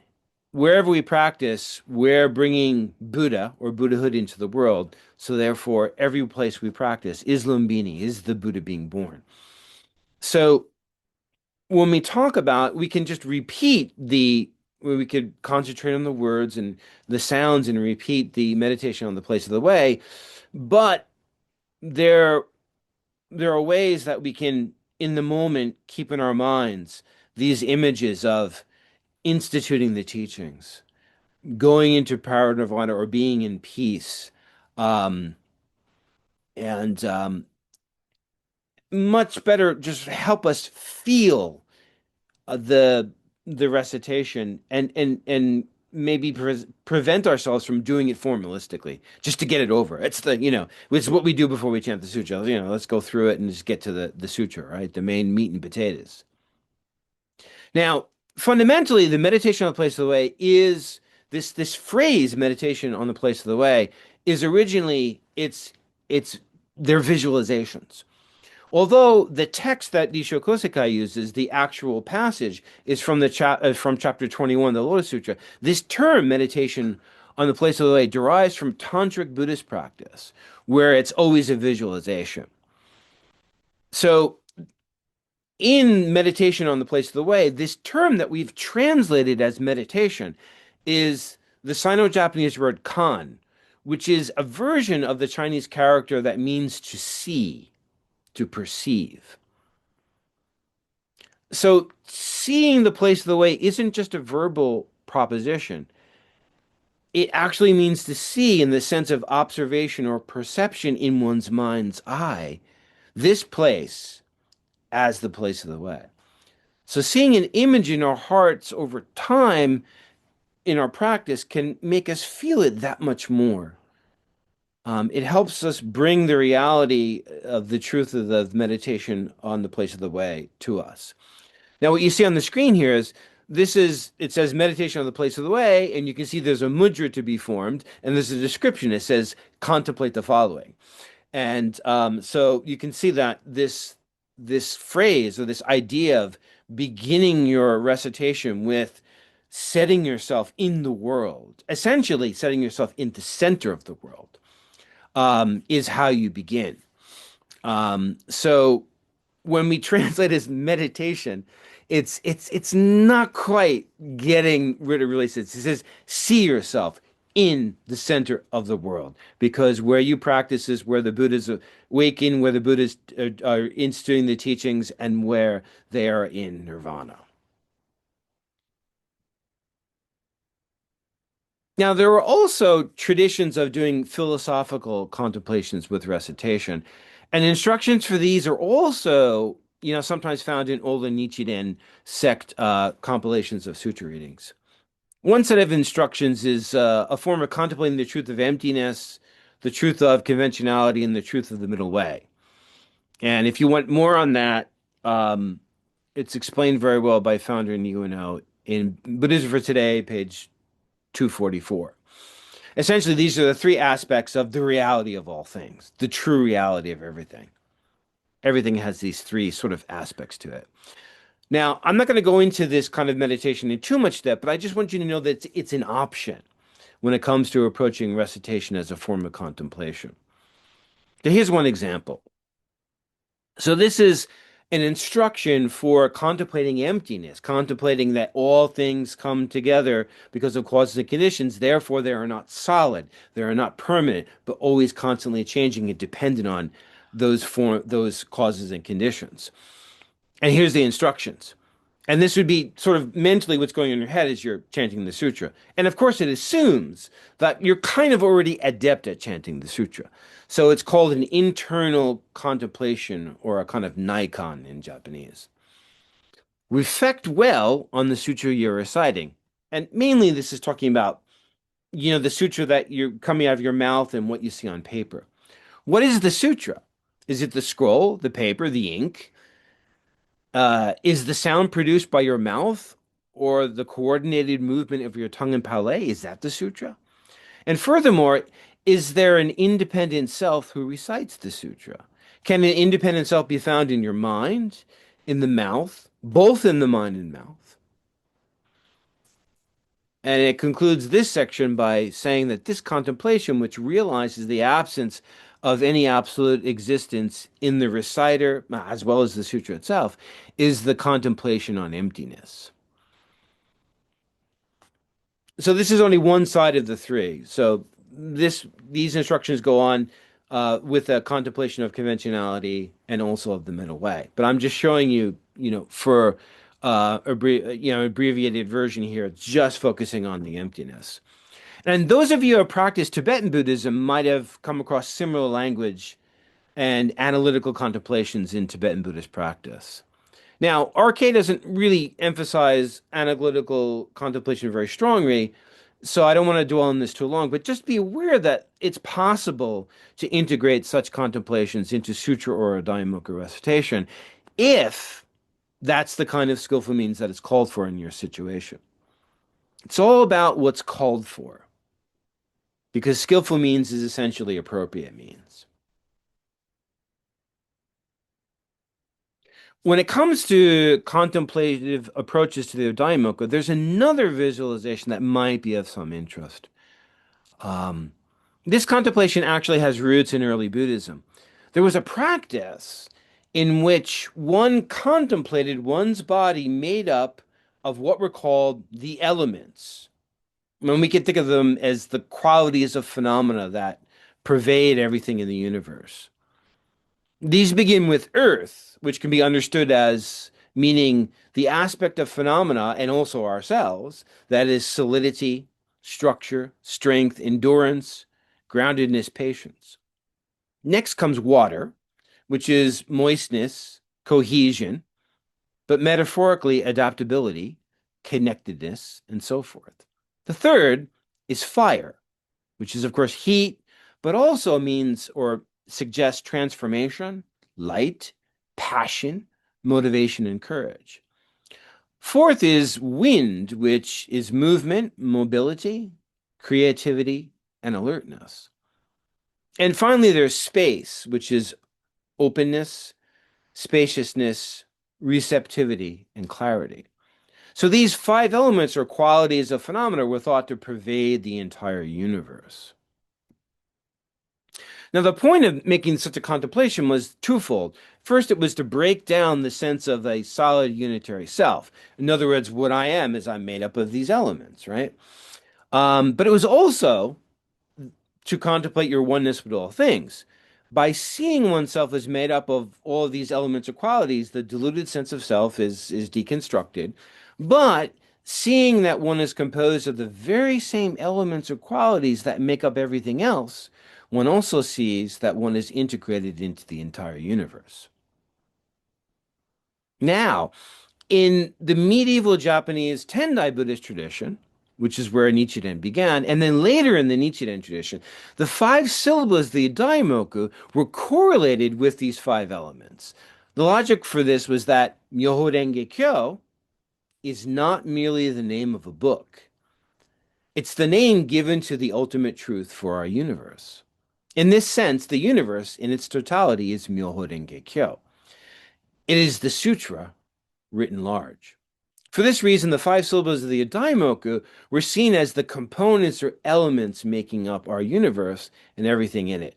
wherever we practice, we're bringing Buddha or Buddhahood into the world. So therefore, every place we practice is Lumbini, is the Buddha being born. So when we talk about, we can just repeat where we could concentrate on the words and the sounds and repeat the meditation on the place of the way. But there are ways that we can, in the moment, keep in our minds these images of instituting the teachings, going into parinirvana or being in peace, and much better just help us feel the recitation and maybe prevent ourselves from doing it formalistically just to get it over. It's what we do before we chant the sutra. Let's go through it and just get to the sutra, right? The main meat and potatoes. Now, fundamentally, the meditation on the place of the way is this phrase, meditation on the place of the way, is originally it's their visualizations. Although the text that Rissho Kosei-kai uses, the actual passage, is from from chapter 21 of the Lotus Sutra, this term, meditation on the place of the way, derives from tantric Buddhist practice, where it's always a visualization. So in meditation on the place of the way, this term that we've translated as meditation is the Sino-Japanese word kan, which is a version of the Chinese character that means to see, to perceive. So seeing the place of the way isn't just a verbal proposition. It actually means to see in the sense of observation or perception in one's mind's eye, this place as the place of the way. So seeing an image in our hearts over time in our practice can make us feel it that much more. It helps us bring the reality of the truth of the meditation on the place of the way to us. Now, what you see on the screen here is it says meditation on the place of the way, and you can see there's a mudra to be formed, and there's a description. It says contemplate the following. And so you can see that this this phrase or this idea of beginning your recitation with setting yourself in the world, essentially setting yourself in the center of the world, is how you begin. So when we translate as meditation, it's not quite getting rid of really sense. It says see yourself in the center of the world, because where you practice is where the Buddhas awaken, where the Buddhas are instituting the teachings, and where they are in nirvana. Now, there are also traditions of doing philosophical contemplations with recitation, and instructions for these are also, sometimes found in older Nichiren sect compilations of sutra readings. One set of instructions is a form of contemplating the truth of emptiness, the truth of conventionality, and the truth of the middle way. And if you want more on that, it's explained very well by founder Niuno in Buddhism for Today, page 244. Essentially, these are the three aspects of the reality of all things, the true reality of everything. Everything has these three sort of aspects to it. Now, I'm not going to go into this kind of meditation in too much depth, but I just want you to know that it's an option when it comes to approaching recitation as a form of contemplation. So here's one example. So this is an instruction for contemplating emptiness, contemplating that all things come together because of causes and conditions. Therefore, they are not solid, they are not permanent, but always constantly changing and dependent on those causes and conditions. And here's the instructions. And this would be sort of mentally what's going on in your head as you're chanting the sutra. And of course, it assumes that you're kind of already adept at chanting the sutra. So it's called an internal contemplation, or a kind of naikon in Japanese. Reflect well on the sutra you're reciting. And mainly this is talking about, the sutra that you're coming out of your mouth and what you see on paper. What is the sutra? Is it the scroll, the paper, the ink? Is the sound produced by your mouth or the coordinated movement of your tongue and palate? Is that the sutra? And furthermore, is there an independent self who recites the sutra? Can an independent self be found in your mind, in the mouth, both in the mind and mouth? And it concludes this section by saying that this contemplation, which realizes the absence of any absolute existence in the reciter, as well as the sutra itself, is the contemplation on emptiness. So this is only one side of the three. So these instructions go on with a contemplation of conventionality and also of the middle way. But I'm just showing you, for abbreviated version here, it's just focusing on the emptiness. And those of you who have practiced Tibetan Buddhism might have come across similar language and analytical contemplations in Tibetan Buddhist practice. Now, RK doesn't really emphasize analytical contemplation very strongly, so I don't want to dwell on this too long, but just be aware that it's possible to integrate such contemplations into sutra or a Daimoku recitation if that's the kind of skillful means that is called for in your situation. It's all about what's called for, because skillful means is essentially appropriate means. When it comes to contemplative approaches to the Daimoku, there's another visualization that might be of some interest. This contemplation actually has roots in early Buddhism. There was a practice in which one contemplated one's body made up of what were called the elements. When we can think of them as the qualities of phenomena that pervade everything in the universe. These begin with earth, which can be understood as meaning the aspect of phenomena and also ourselves, that is solidity, structure, strength, endurance, groundedness, patience. Next comes water, which is moistness, cohesion, but metaphorically adaptability, connectedness, and so forth. The third is fire, which is, of course, heat, but also means or suggests transformation, light, passion, motivation, and courage. Fourth is wind, which is movement, mobility, creativity, and alertness. And finally, there's space, which is openness, spaciousness, receptivity, and clarity. So these 5 elements or qualities of phenomena were thought to pervade the entire universe. Now, the point of making such a contemplation was twofold. First, it was to break down the sense of a solid unitary self. In other words, what I am is I'm made up of these elements, right? But it was also to contemplate your oneness with all things. By seeing oneself as made up of all of these elements or qualities, the diluted sense of self is deconstructed. But seeing that one is composed of the very same elements or qualities that make up everything else, one also sees that one is integrated into the entire universe. Now, in the medieval Japanese Tendai Buddhist tradition, which is where Nichiren began, and then later in the Nichiren tradition, the 5 syllables, the Daimoku, were correlated with these 5 elements. The logic for this was that Myoho Renge Kyo is not merely the name of a book. It's the name given to the ultimate truth for our universe. In this sense, the universe in its totality is Myoho Renge Kyo. It is the sutra written large. For this reason, the 5 syllables of the Daimoku were seen as the components or elements making up our universe and everything in it.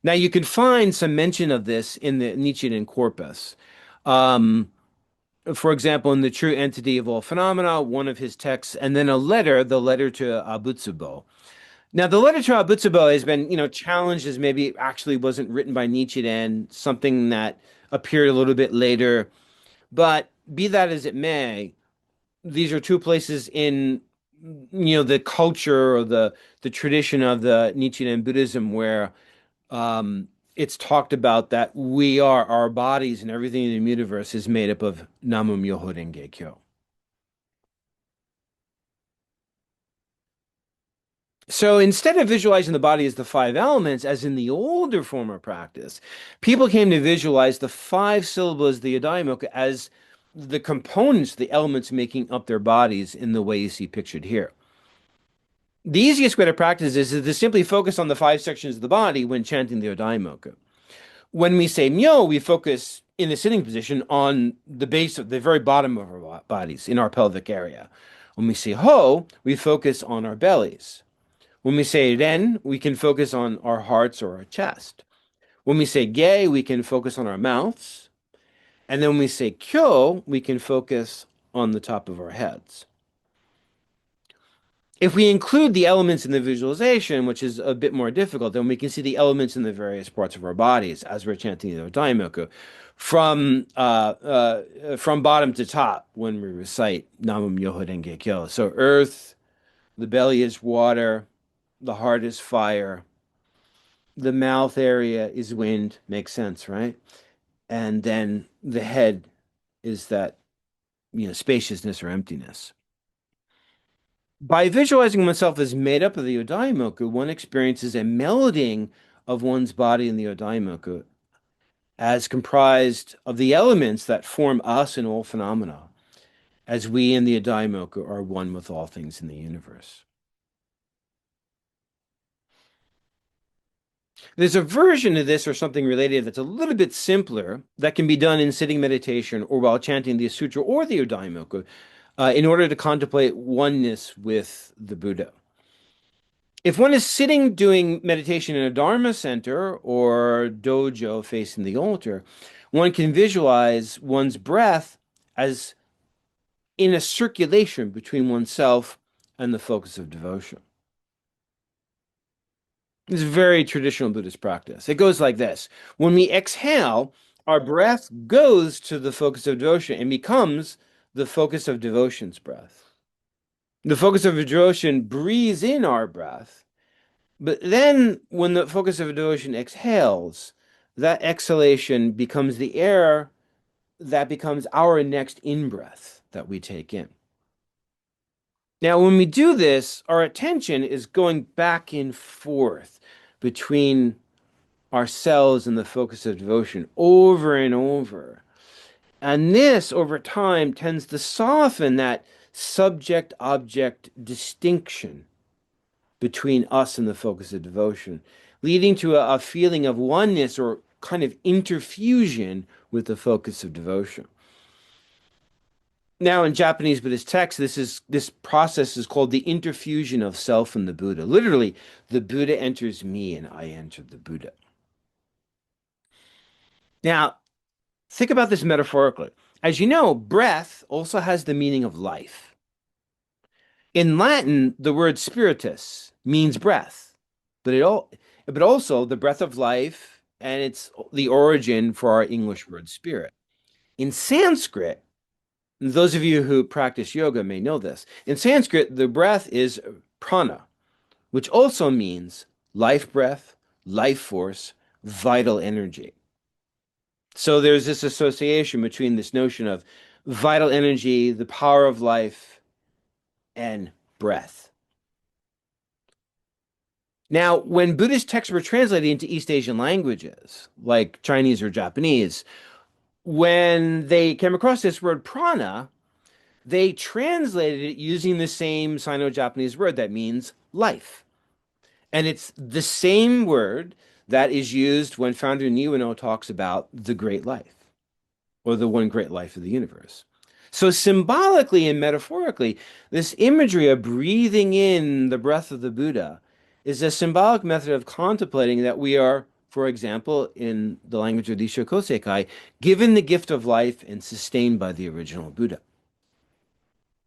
Now, you can find some mention of this in the Nichiren corpus. For example, in The True Entity of All Phenomena, one of his texts, and then the letter to Abutsubo. Now, the letter to Abutsubo has been, challenged as maybe it actually wasn't written by Nichiren, something that appeared a little bit later. But be that as it may, these are 2 places in, the culture or the tradition of the Nichiren Buddhism where it's talked about that our bodies and everything in the universe is made up of Namu Myoho Renge Kyo. So instead of visualizing the body as the 5 elements, as in the older form of practice, people came to visualize the 5 syllables, the Daimoku, as the components, the elements making up their bodies in the way you see pictured here. The easiest way to practice this is to simply focus on the 5 sections of the body when chanting the Daimoku. When we say Myo, we focus in the sitting position on the base of the very bottom of our bodies, in our pelvic area. When we say Ho, we focus on our bellies. When we say Ren, we can focus on our hearts or our chest. When we say Ge, we can focus on our mouths. And then when we say Kyo, we can focus on the top of our heads. If we include the elements in the visualization, which is a bit more difficult, then we can see the elements in the various parts of our bodies as we're chanting the Daimoku, from bottom to top when we recite Namu Myoho Renge Kyo. So earth, the belly is water, the heart is fire, the mouth area is wind. Makes sense, right? And then the head is that, spaciousness or emptiness. By visualizing oneself as made up of the Daimoku, one experiences a melding of one's body in the Daimoku as comprised of the elements that form us and all phenomena, as we in the Daimoku are one with all things in the universe. There's a version of this or something related that's a little bit simpler that can be done in sitting meditation or while chanting the sutra or the Daimoku in order to contemplate oneness with the Buddha. If one is sitting doing meditation in a Dharma center or dojo facing the altar, one can visualize one's breath as in a circulation between oneself and the focus of devotion. It's a very traditional Buddhist practice. It goes like this. When we exhale, our breath goes to the focus of devotion and becomes the focus of devotion's breath. The focus of devotion breathes in our breath, but then when the focus of devotion exhales, that exhalation becomes the air that becomes our next in-breath that we take in. Now, when we do this, our attention is going back and forth between ourselves and the focus of devotion over and over. And this, over time, tends to soften that subject-object distinction between us and the focus of devotion, leading to a feeling of oneness or kind of interfusion with the focus of devotion. Now, in Japanese Buddhist texts, this process is called the interfusion of self and the Buddha. Literally, the Buddha enters me and I enter the Buddha. Now, think about this metaphorically. As you know, breath also has the meaning of life. In Latin, the word spiritus means breath, but also the breath of life, and it's the origin for our English word spirit. In Sanskrit, those of you who practice yoga may know this. In Sanskrit, the breath is prana, which also means life breath, life force, vital energy. So there's this association between this notion of vital energy, the power of life, and breath. Now, when Buddhist texts were translated into East Asian languages, like Chinese or Japanese, when they came across this word prana, they translated it using the same Sino-Japanese word that means life. And it's the same word that is used when Founder Niwano talks about the great life, or the one great life of the universe. So symbolically and metaphorically, this imagery of breathing in the breath of the Buddha is a symbolic method of contemplating that we are, for example, in the language of Rissho Kosei-kai, given the gift of life and sustained by the original Buddha.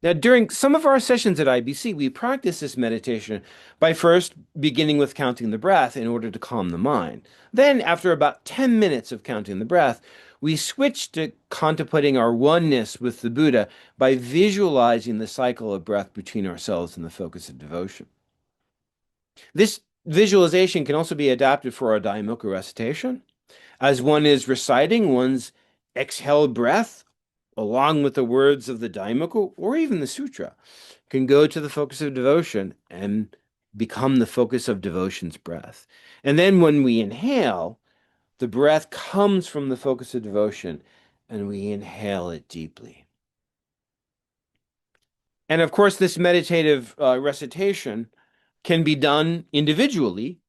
Now, during some of our sessions at IBC, we practice this meditation by first beginning with counting the breath in order to calm the mind. Then, after about 10 minutes of counting the breath, we switch to contemplating our oneness with the Buddha by visualizing the cycle of breath between ourselves and the focus of devotion. This visualization can also be adapted for our Daimoku recitation, as one is reciting one's exhaled breath along with the words of the Daimoku or even the sutra, can go to the focus of devotion and become the focus of devotion's breath. And then when we inhale, the breath comes from the focus of devotion and we inhale it deeply. And of course, this meditative recitation can be done individually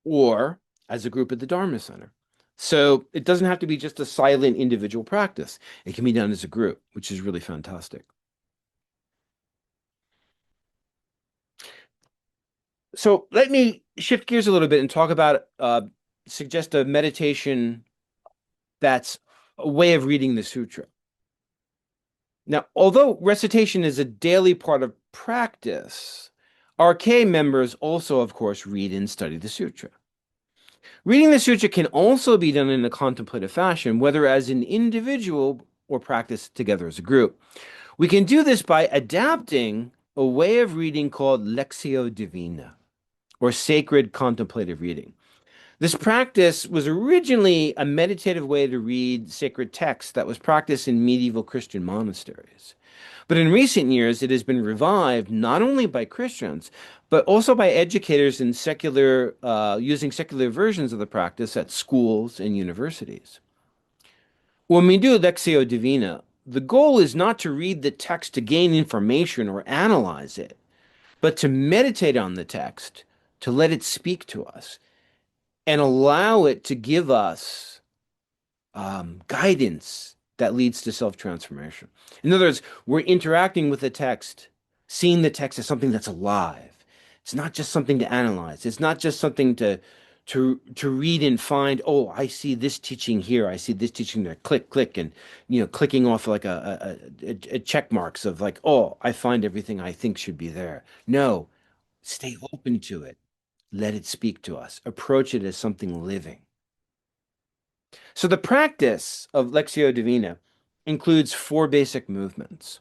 or as a group at the Dharma Center. So it doesn't have to be just a silent individual practice. It can be done as a group, which is really fantastic. So let me shift gears a little bit and talk about, suggest a meditation that's a way of reading the sutra. Now, although recitation is a daily part of practice, RK members also, of course, read and study the sutra. Reading the sutra can also be done in a contemplative fashion, whether as an individual or practiced together as a group. We can do this by adapting a way of reading called Lectio Divina, or sacred contemplative reading. This practice was originally a meditative way to read sacred texts that was practiced in medieval Christian monasteries. But in recent years, it has been revived not only by Christians, but also by educators in secular, using secular versions of the practice at schools and universities. When we do Lectio Divina, the goal is not to read the text to gain information or analyze it, but to meditate on the text, to let it speak to us, and allow it to give us guidance that leads to self-transformation. In other words, we're interacting with the text, seeing the text as something that's alive. It's not just something to analyze. It's not just something to read and find, oh, I see this teaching here. I see this teaching there. Click, click, and clicking off like a check marks of like, oh, I find everything I think should be there. No, stay open to it. Let it speak to us. Approach it as something living. So the practice of Lectio Divina includes 4 basic movements.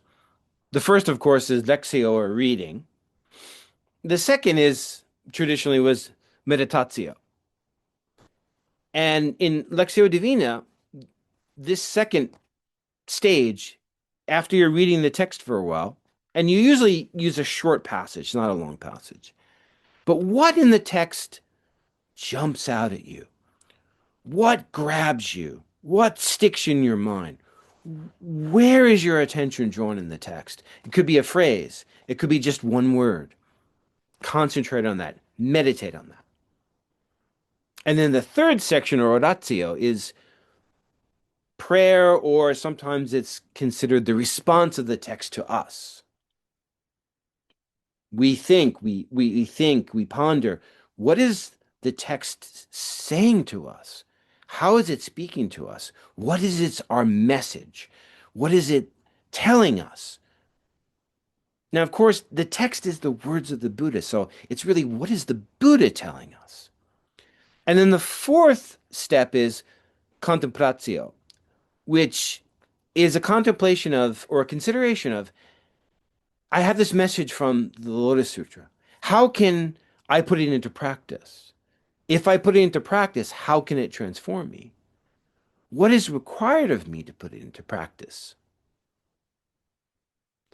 The first, of course, is Lectio, or reading. The second traditionally was meditatio. And in Lectio Divina, this second stage, after you're reading the text for a while, and you usually use a short passage, not a long passage, but what in the text jumps out at you? What grabs you? What sticks in your mind? Where is your attention drawn in the text? It could be a phrase. It could be just one word. Concentrate on that. Meditate on that. And then the third section, or oratio, is prayer, or sometimes it's considered the response of the text to us. We think, we ponder, what is the text saying to us? How is it speaking to us? What is our message? What is it telling us? Now, of course, the text is the words of the Buddha, so it's really, what is the Buddha telling us? And then the fourth step is contemplatio, which is a contemplation of, or a consideration of, I have this message from the Lotus Sutra. How can I put it into practice? If I put it into practice, how can it transform me? What is required of me to put it into practice?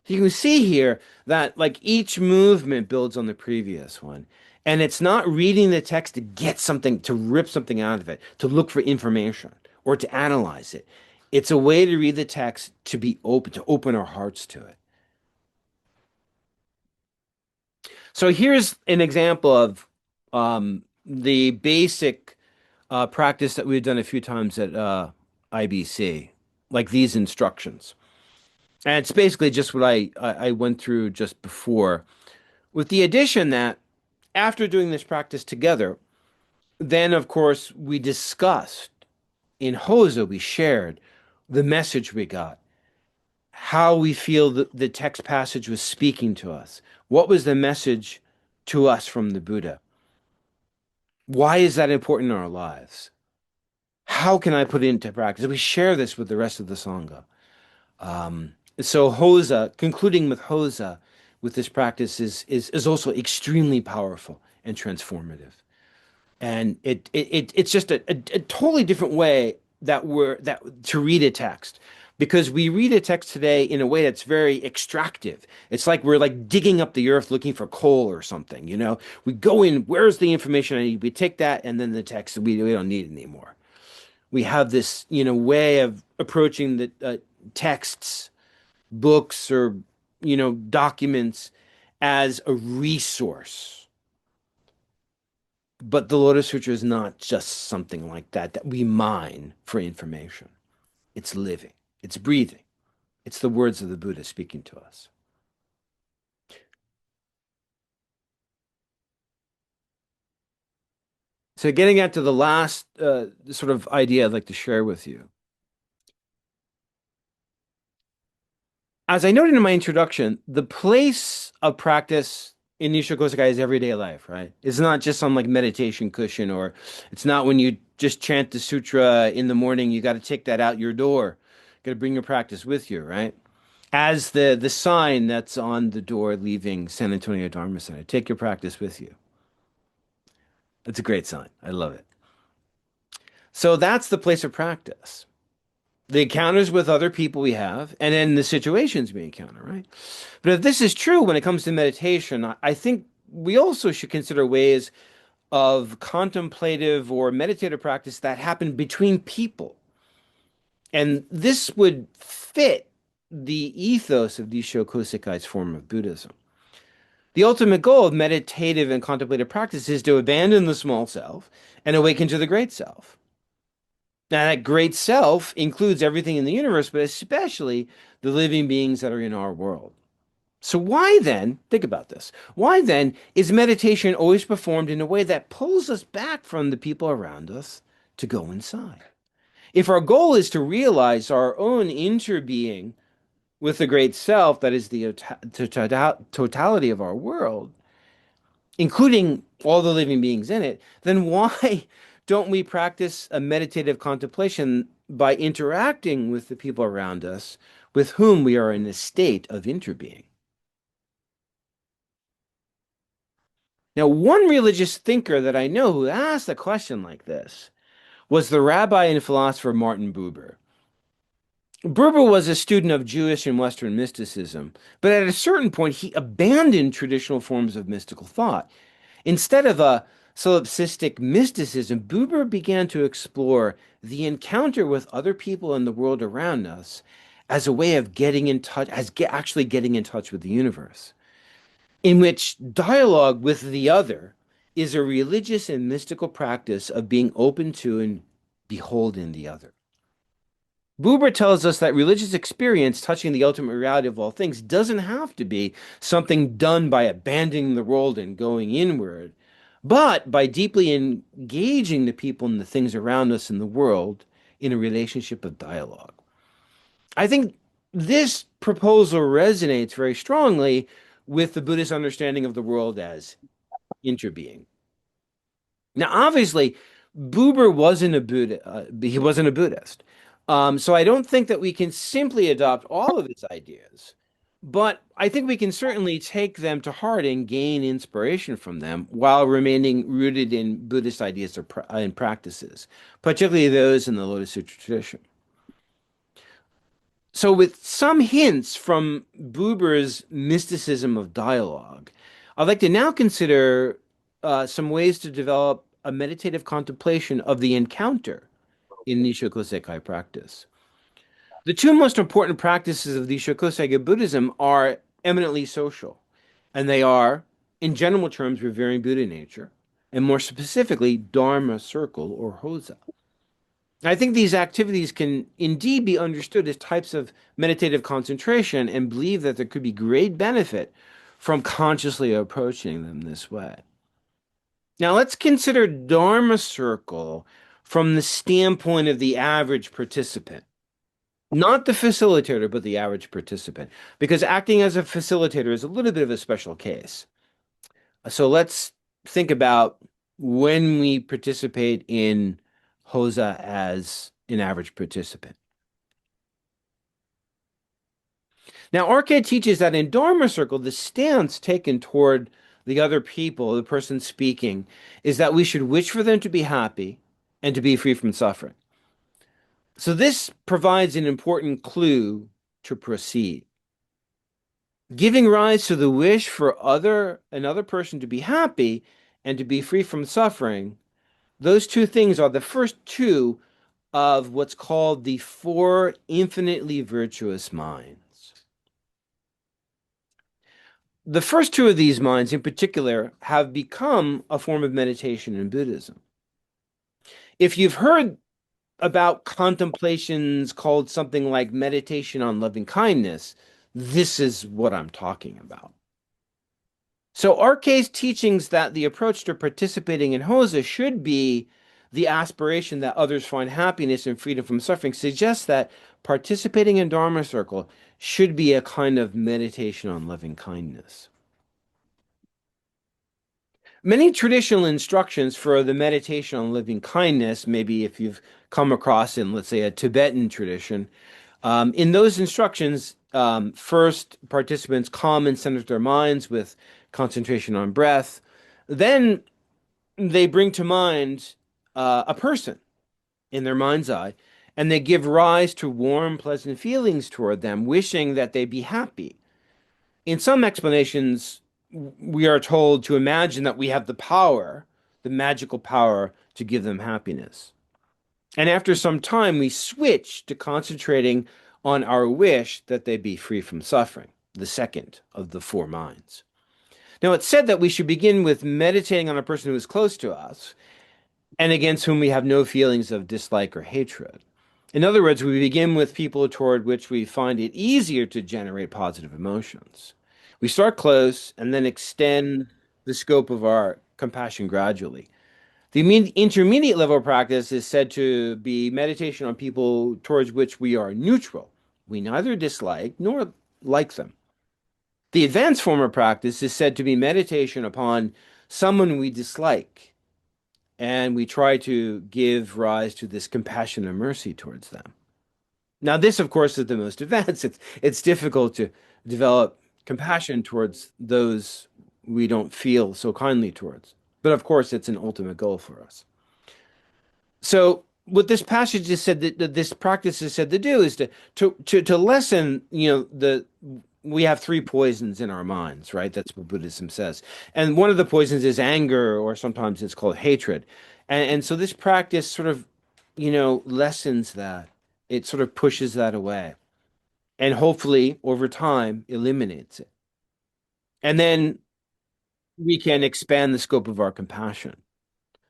You can see here that like each movement builds on the previous one. And it's not reading the text to get something, to rip something out of it, to look for information or to analyze it. It's a way to read the text to be open, to open our hearts to it. So here's an example of the basic practice that we've done a few times at IBC, like these instructions. And it's basically just what I went through just before, with the addition that after doing this practice together, then of course we discussed in Hosa, we shared the message we got, how we feel the text passage was speaking to us. What was the message to us from the Buddha? Why is that important in our lives? How can I put it into practice? We share this with the rest of the Sangha. So Hosa, concluding with Hosa, with this practice is also extremely powerful and transformative. And it's just a totally different way that to read a text, because we read a text today in a way that's very extractive. It's like we're like digging up the earth looking for coal or something, you know. We go in, where's the information I need? We take that, and then the text we don't need it anymore. We have this, way of approaching the texts, books, or documents as a resource. But the Lotus Sutra is not just something like that we mine for information. It's living, it's breathing. It's the words of the Buddha speaking to us. So getting at to the last sort of idea I'd like to share with you. As I noted in my introduction, the place of practice in Rissho Kosei-kai is everyday life, right? It's not just some like meditation cushion, or it's not when you just chant the sutra in the morning, you got to take that out your door. Got to bring your practice with you, right? As the sign that's on the door leaving San Antonio Dharma Center, take your practice with you. That's a great sign. I love it. So that's the place of practice. The encounters with other people we have, and then the situations we encounter, right? But if this is true when it comes to meditation, I think we also should consider ways of contemplative or meditative practice that happen between people. And this would fit the ethos of Rissho Kosei-kai's form of Buddhism. The ultimate goal of meditative and contemplative practice is to abandon the small self and awaken to the great self. Now, that great self includes everything in the universe, but especially the living beings that are in our world. So why then, think about this, why then is meditation always performed in a way that pulls us back from the people around us to go inside? If our goal is to realize our own interbeing with the great self that is the totality of our world, including all the living beings in it, then why don't we practice a meditative contemplation by interacting with the people around us with whom we are in a state of interbeing? Now, one religious thinker that I know who asked a question like this was the rabbi and philosopher Martin Buber. Buber was a student of Jewish and Western mysticism, but at a certain point he abandoned traditional forms of mystical thought. Instead of a solipsistic mysticism, Buber began to explore the encounter with other people in the world around us as a way of getting in touch, getting in touch with the universe, in which dialogue with the other is a religious and mystical practice of being open to and beholding the other. Buber tells us that religious experience touching the ultimate reality of all things doesn't have to be something done by abandoning the world and going inward, but by deeply engaging the people and the things around us in the world in a relationship of dialogue. I think this proposal resonates very strongly with the Buddhist understanding of the world as interbeing. Now, obviously, Buber wasn't a Buddha, he wasn't a Buddhist. So I don't think that we can simply adopt all of his ideas, but I think we can certainly take them to heart and gain inspiration from them while remaining rooted in Buddhist ideas and practices, particularly those in the Lotus Sutra tradition. So, with some hints from Buber's mysticism of dialogue, I'd like to now consider some ways to develop a meditative contemplation of the encounter in Rissho Kosei-kai practice. The two most important practices of Rissho Kosei-kai Buddhism are eminently social, and they are, in general terms, revering Buddha nature, and more specifically, Dharma circle or Hosa. I think these activities can indeed be understood as types of meditative concentration and believe that there could be great benefit from consciously approaching them this way. Now, let's consider Dharma circle from the standpoint of the average participant, not the facilitator, but the average participant, because acting as a facilitator is a little bit of a special case. So let's think about when we participate in Hosa as an average participant. Now, RK teaches that in Dharma circle, the stance taken toward the other people, the person speaking, is that we should wish for them to be happy and to be free from suffering. So this provides an important clue to proceed. Giving rise to the wish for another person to be happy and to be free from suffering, those two things are the first two of what's called the four infinitely virtuous minds. The first two of these minds in particular have become a form of meditation in Buddhism. If you've heard about contemplations called something like meditation on loving kindness, this is what I'm talking about. So RK's teachings that the approach to participating in Hosa should be the aspiration that others find happiness and freedom from suffering suggests that participating in Dharma circle should be a kind of meditation on loving kindness. Many traditional instructions for the meditation on loving kindness, maybe if you've come across in, let's say, a Tibetan tradition, in those instructions, first participants calm and center their minds with concentration on breath. Then they bring to mind a person in their mind's eye, and they give rise to warm, pleasant feelings toward them, wishing that they be happy. In some explanations, we are told to imagine that we have the power, the magical power, to give them happiness. And after some time, we switch to concentrating on our wish that they be free from suffering, the second of the four minds. Now, it's said that we should begin with meditating on a person who is close to us and against whom we have no feelings of dislike or hatred. In other words, we begin with people toward which we find it easier to generate positive emotions. We start close and then extend the scope of our compassion gradually. The intermediate level of practice is said to be meditation on people towards which we are neutral. We neither dislike nor like them. The advanced form of practice is said to be meditation upon someone we dislike, and we try to give rise to this compassion and mercy towards them. Now, this, of course, is the most advanced. It's difficult to develop compassion towards those we don't feel so kindly towards. But of course, it's an ultimate goal for us. So what this passage is said that this practice is said to do is to lessen, we have three poisons in our minds, right? That's what Buddhism says. And one of the poisons is anger, or sometimes it's called hatred. And so this practice sort of, lessens that. It sort of pushes that away. And hopefully, over time, eliminates it. And then we can expand the scope of our compassion.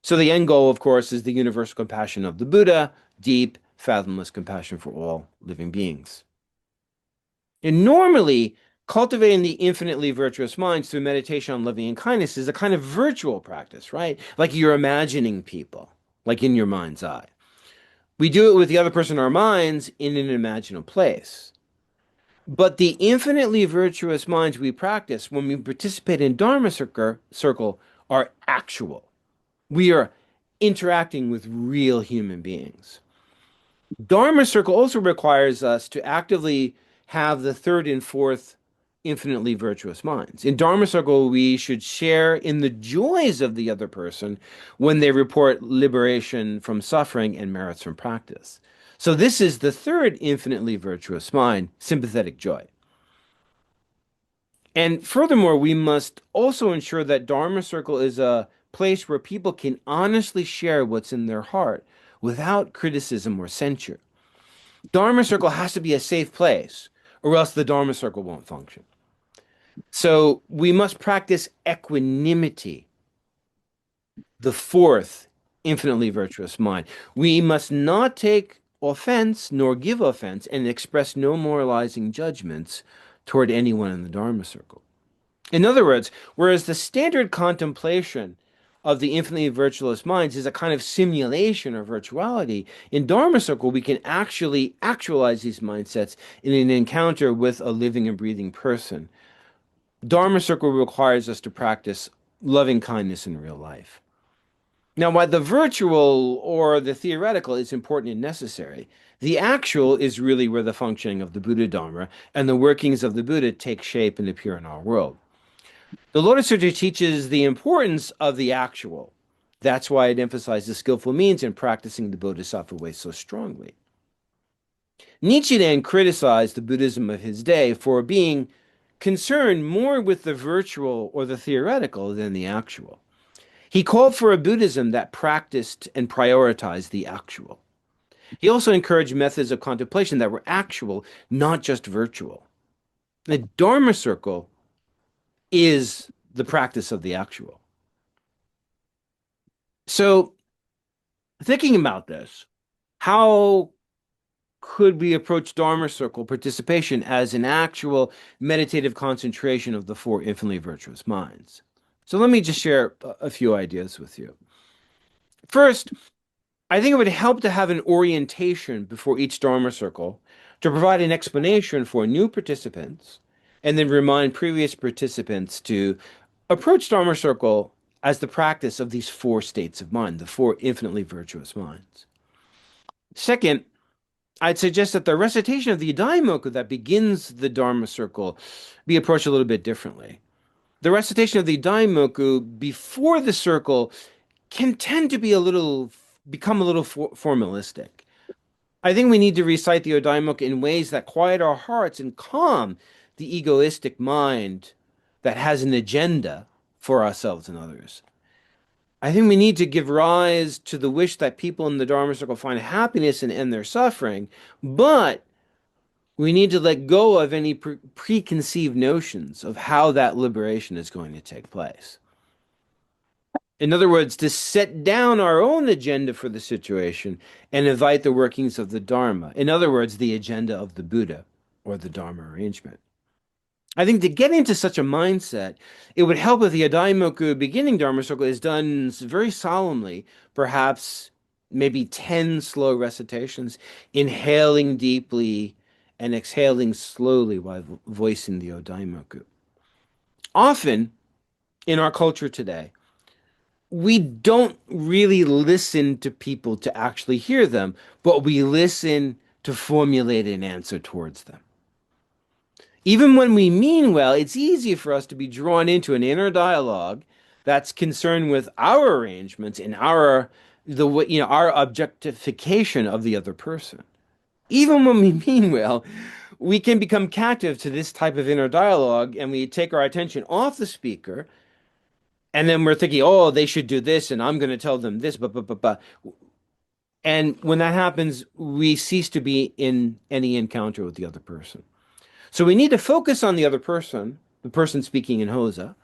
So the end goal, of course, is the universal compassion of the Buddha, deep, fathomless compassion for all living beings. And normally, cultivating the infinitely virtuous minds through meditation on loving and kindness is a kind of virtual practice, right? Like you're imagining people, like in your mind's eye. We do it with the other person in our minds in an imaginal place. But the infinitely virtuous minds we practice when we participate in Dharma circle are actual. We are interacting with real human beings. Dharma circle also requires us to actively have the third and fourth infinitely virtuous minds. In Dharma circle, we should share in the joys of the other person when they report liberation from suffering and merits from practice. So this is the third infinitely virtuous mind, sympathetic joy. And furthermore, we must also ensure that Dharma circle is a place where people can honestly share what's in their heart without criticism or censure. Dharma circle has to be a safe place, or else the Dharma circle won't function. So we must practice equanimity, the fourth infinitely virtuous mind. We must not take offense nor give offense and express no moralizing judgments toward anyone in the Dharma circle. In other words, whereas the standard contemplation of the infinitely virtuous minds is a kind of simulation or virtuality, in Dharma circle we can actually actualize these mindsets in an encounter with a living and breathing person. Dharma circle requires us to practice loving kindness in real life. Now, while the virtual or the theoretical is important and necessary, the actual is really where the functioning of the Buddha Dharma and the workings of the Buddha take shape and appear in our world. The Lotus Sutra teaches the importance of the actual. That's why it emphasizes skillful means in practicing the Bodhisattva way so strongly. Nietzsche then criticized the Buddhism of his day for being concerned more with the virtual or the theoretical than the actual. He called for a Buddhism that practiced and prioritized the actual. He also encouraged methods of contemplation that were actual, not just virtual. The Dharma circle is the practice of the actual. So, thinking about this, how could we approach Dharma circle participation as an actual meditative concentration of the four infinitely virtuous minds? So, let me just share a few ideas with you. First, I think it would help to have an orientation before each Dharma circle to provide an explanation for new participants and then remind previous participants to approach Dharma circle as the practice of these four states of mind, the four infinitely virtuous minds. Second, I'd suggest that the recitation of the Daimoku that begins the Dharma circle be approached a little bit differently. The recitation of the Daimoku before the circle can tend to become a little formalistic. I think we need to recite the Daimoku in ways that quiet our hearts and calm the egoistic mind that has an agenda for ourselves and others. I think we need to give rise to the wish that people in the Dharma circle find happiness and end their suffering, but we need to let go of any preconceived notions of how that liberation is going to take place. In other words, to set down our own agenda for the situation and invite the workings of the Dharma. In other words, the agenda of the Buddha or the Dharma arrangement. I think to get into such a mindset, it would help if the Daimoku beginning Dharma circle is done very solemnly, perhaps maybe 10 slow recitations, inhaling deeply and exhaling slowly while voicing the Daimoku. Often in our culture today, we don't really listen to people to actually hear them, but we listen to formulate an answer towards them. Even when we mean well, it's easy for us to be drawn into an inner dialogue that's concerned with our arrangements and our objectification of the other person. Even when we mean well, we can become captive to this type of inner dialogue and we take our attention off the speaker and then we're thinking, oh, they should do this and I'm going to tell them this, but. And when that happens, we cease to be in any encounter with the other person. So we need to focus on the other person, the person speaking in Hosa,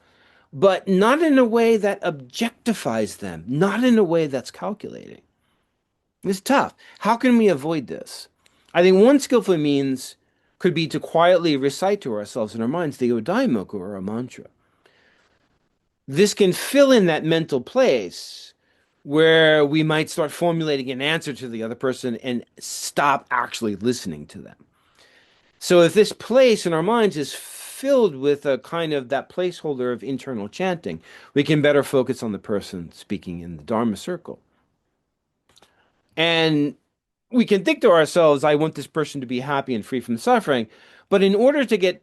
but not in a way that objectifies them, not in a way that's calculating. It's tough. How can we avoid this? I think one skillful means could be to quietly recite to ourselves in our minds the Odaimoku or a mantra. This can fill in that mental place where we might start formulating an answer to the other person and stop actually listening to them. So if this place in our minds is filled with a kind of that placeholder of internal chanting, we can better focus on the person speaking in the Dharma circle. And we can think to ourselves, I want this person to be happy and free from suffering. But in order to get,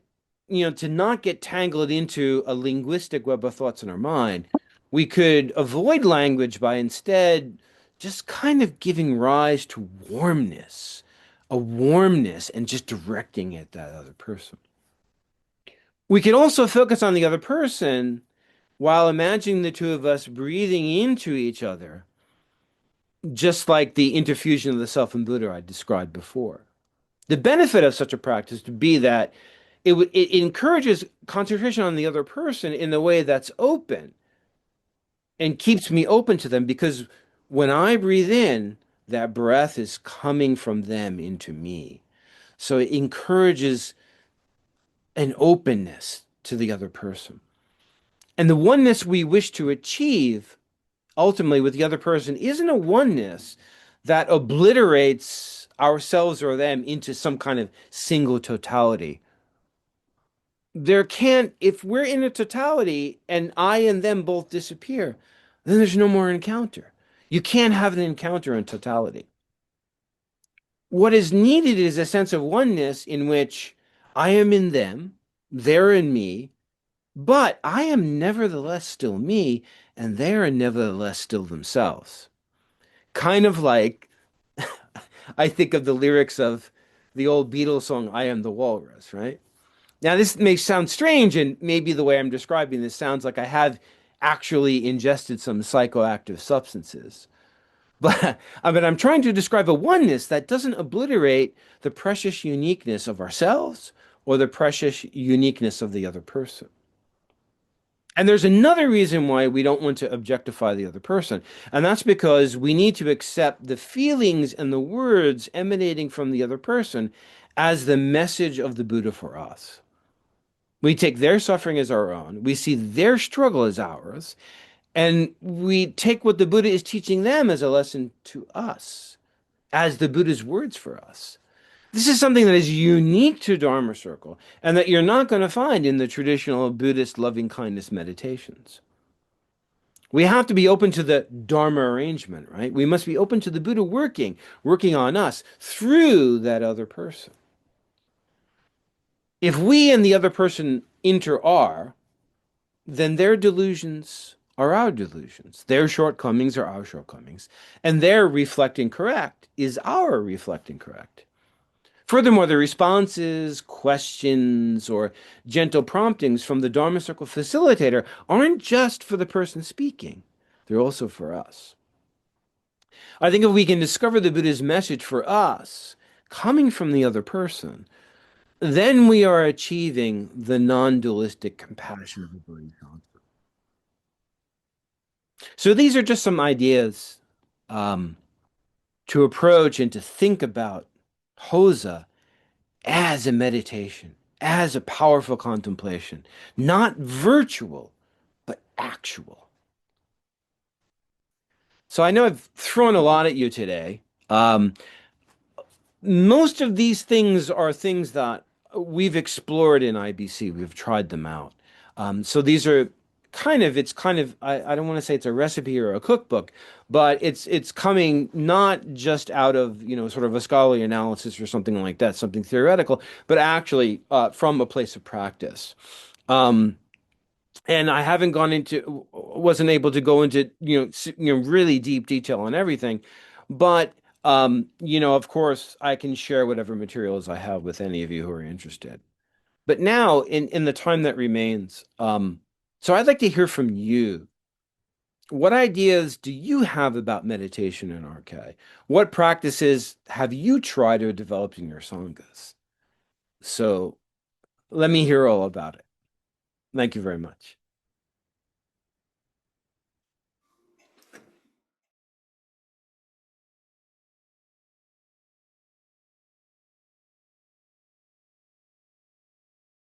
to not get tangled into a linguistic web of thoughts in our mind, we could avoid language by instead just kind of giving rise to warmness, a warmness, and just directing it at that other person. We can also focus on the other person while imagining the two of us breathing into each other, just like the interfusion of the self and Buddha I described before. The benefit of such a practice would be that it encourages concentration on the other person in a way that's open and keeps me open to them, because when I breathe in, that breath is coming from them into me. So it encourages an openness to the other person. And the oneness we wish to achieve ultimately with the other person isn't a oneness that obliterates ourselves or them into some kind of single totality. If we're in a totality and I and them both disappear, then there's no more encounter. You can't have an encounter in totality. What is needed is a sense of oneness in which I am in them, they're in me, but I am nevertheless still me, and they are nevertheless still themselves. Kind of like I think of the lyrics of the old Beatles song, I Am the Walrus, right? Now, this may sound strange, and maybe the way I'm describing this sounds like I have actually ingested some psychoactive substances. But, I'm trying to describe a oneness that doesn't obliterate the precious uniqueness of ourselves or the precious uniqueness of the other person. And there's another reason why we don't want to objectify the other person, and that's because we need to accept the feelings and the words emanating from the other person as the message of the Buddha for us. We take their suffering as our own, we see their struggle as ours, and we take what the Buddha is teaching them as a lesson to us, as the Buddha's words for us. This is something that is unique to Dharma Circle and that you're not going to find in the traditional Buddhist loving kindness meditations. We have to be open to the Dharma arrangement, right? We must be open to the Buddha working on us through that other person. If we and the other person inter-are, then their delusions are our delusions. Their shortcomings are our shortcomings. And their reflecting correct is our reflecting correct. Furthermore, the responses, questions, or gentle promptings from the Dharma Circle facilitator aren't just for the person speaking, they're also for us. I think if we can discover the Buddha's message for us, coming from the other person, then we are achieving the non-dualistic compassion of the Bodhi concept. So these are just some ideas to approach and to think about Hosa as a meditation, as a powerful contemplation, not virtual, but actual. So I know I've thrown a lot at you today. Most of these things are things that we've explored in IBC. We've tried them out. So these are I don't want to say it's a recipe or a cookbook, but it's coming not just out of, sort of a scholarly analysis or something like that, something theoretical, but actually from a place of practice. And I wasn't able to go into, really deep detail on everything, but of course, I can share whatever materials I have with any of you who are interested. But now, in the time that remains, so I'd like to hear from you. What ideas do you have about meditation in RK? What practices have you tried or developed in your sanghas? So let me hear all about it. Thank you very much.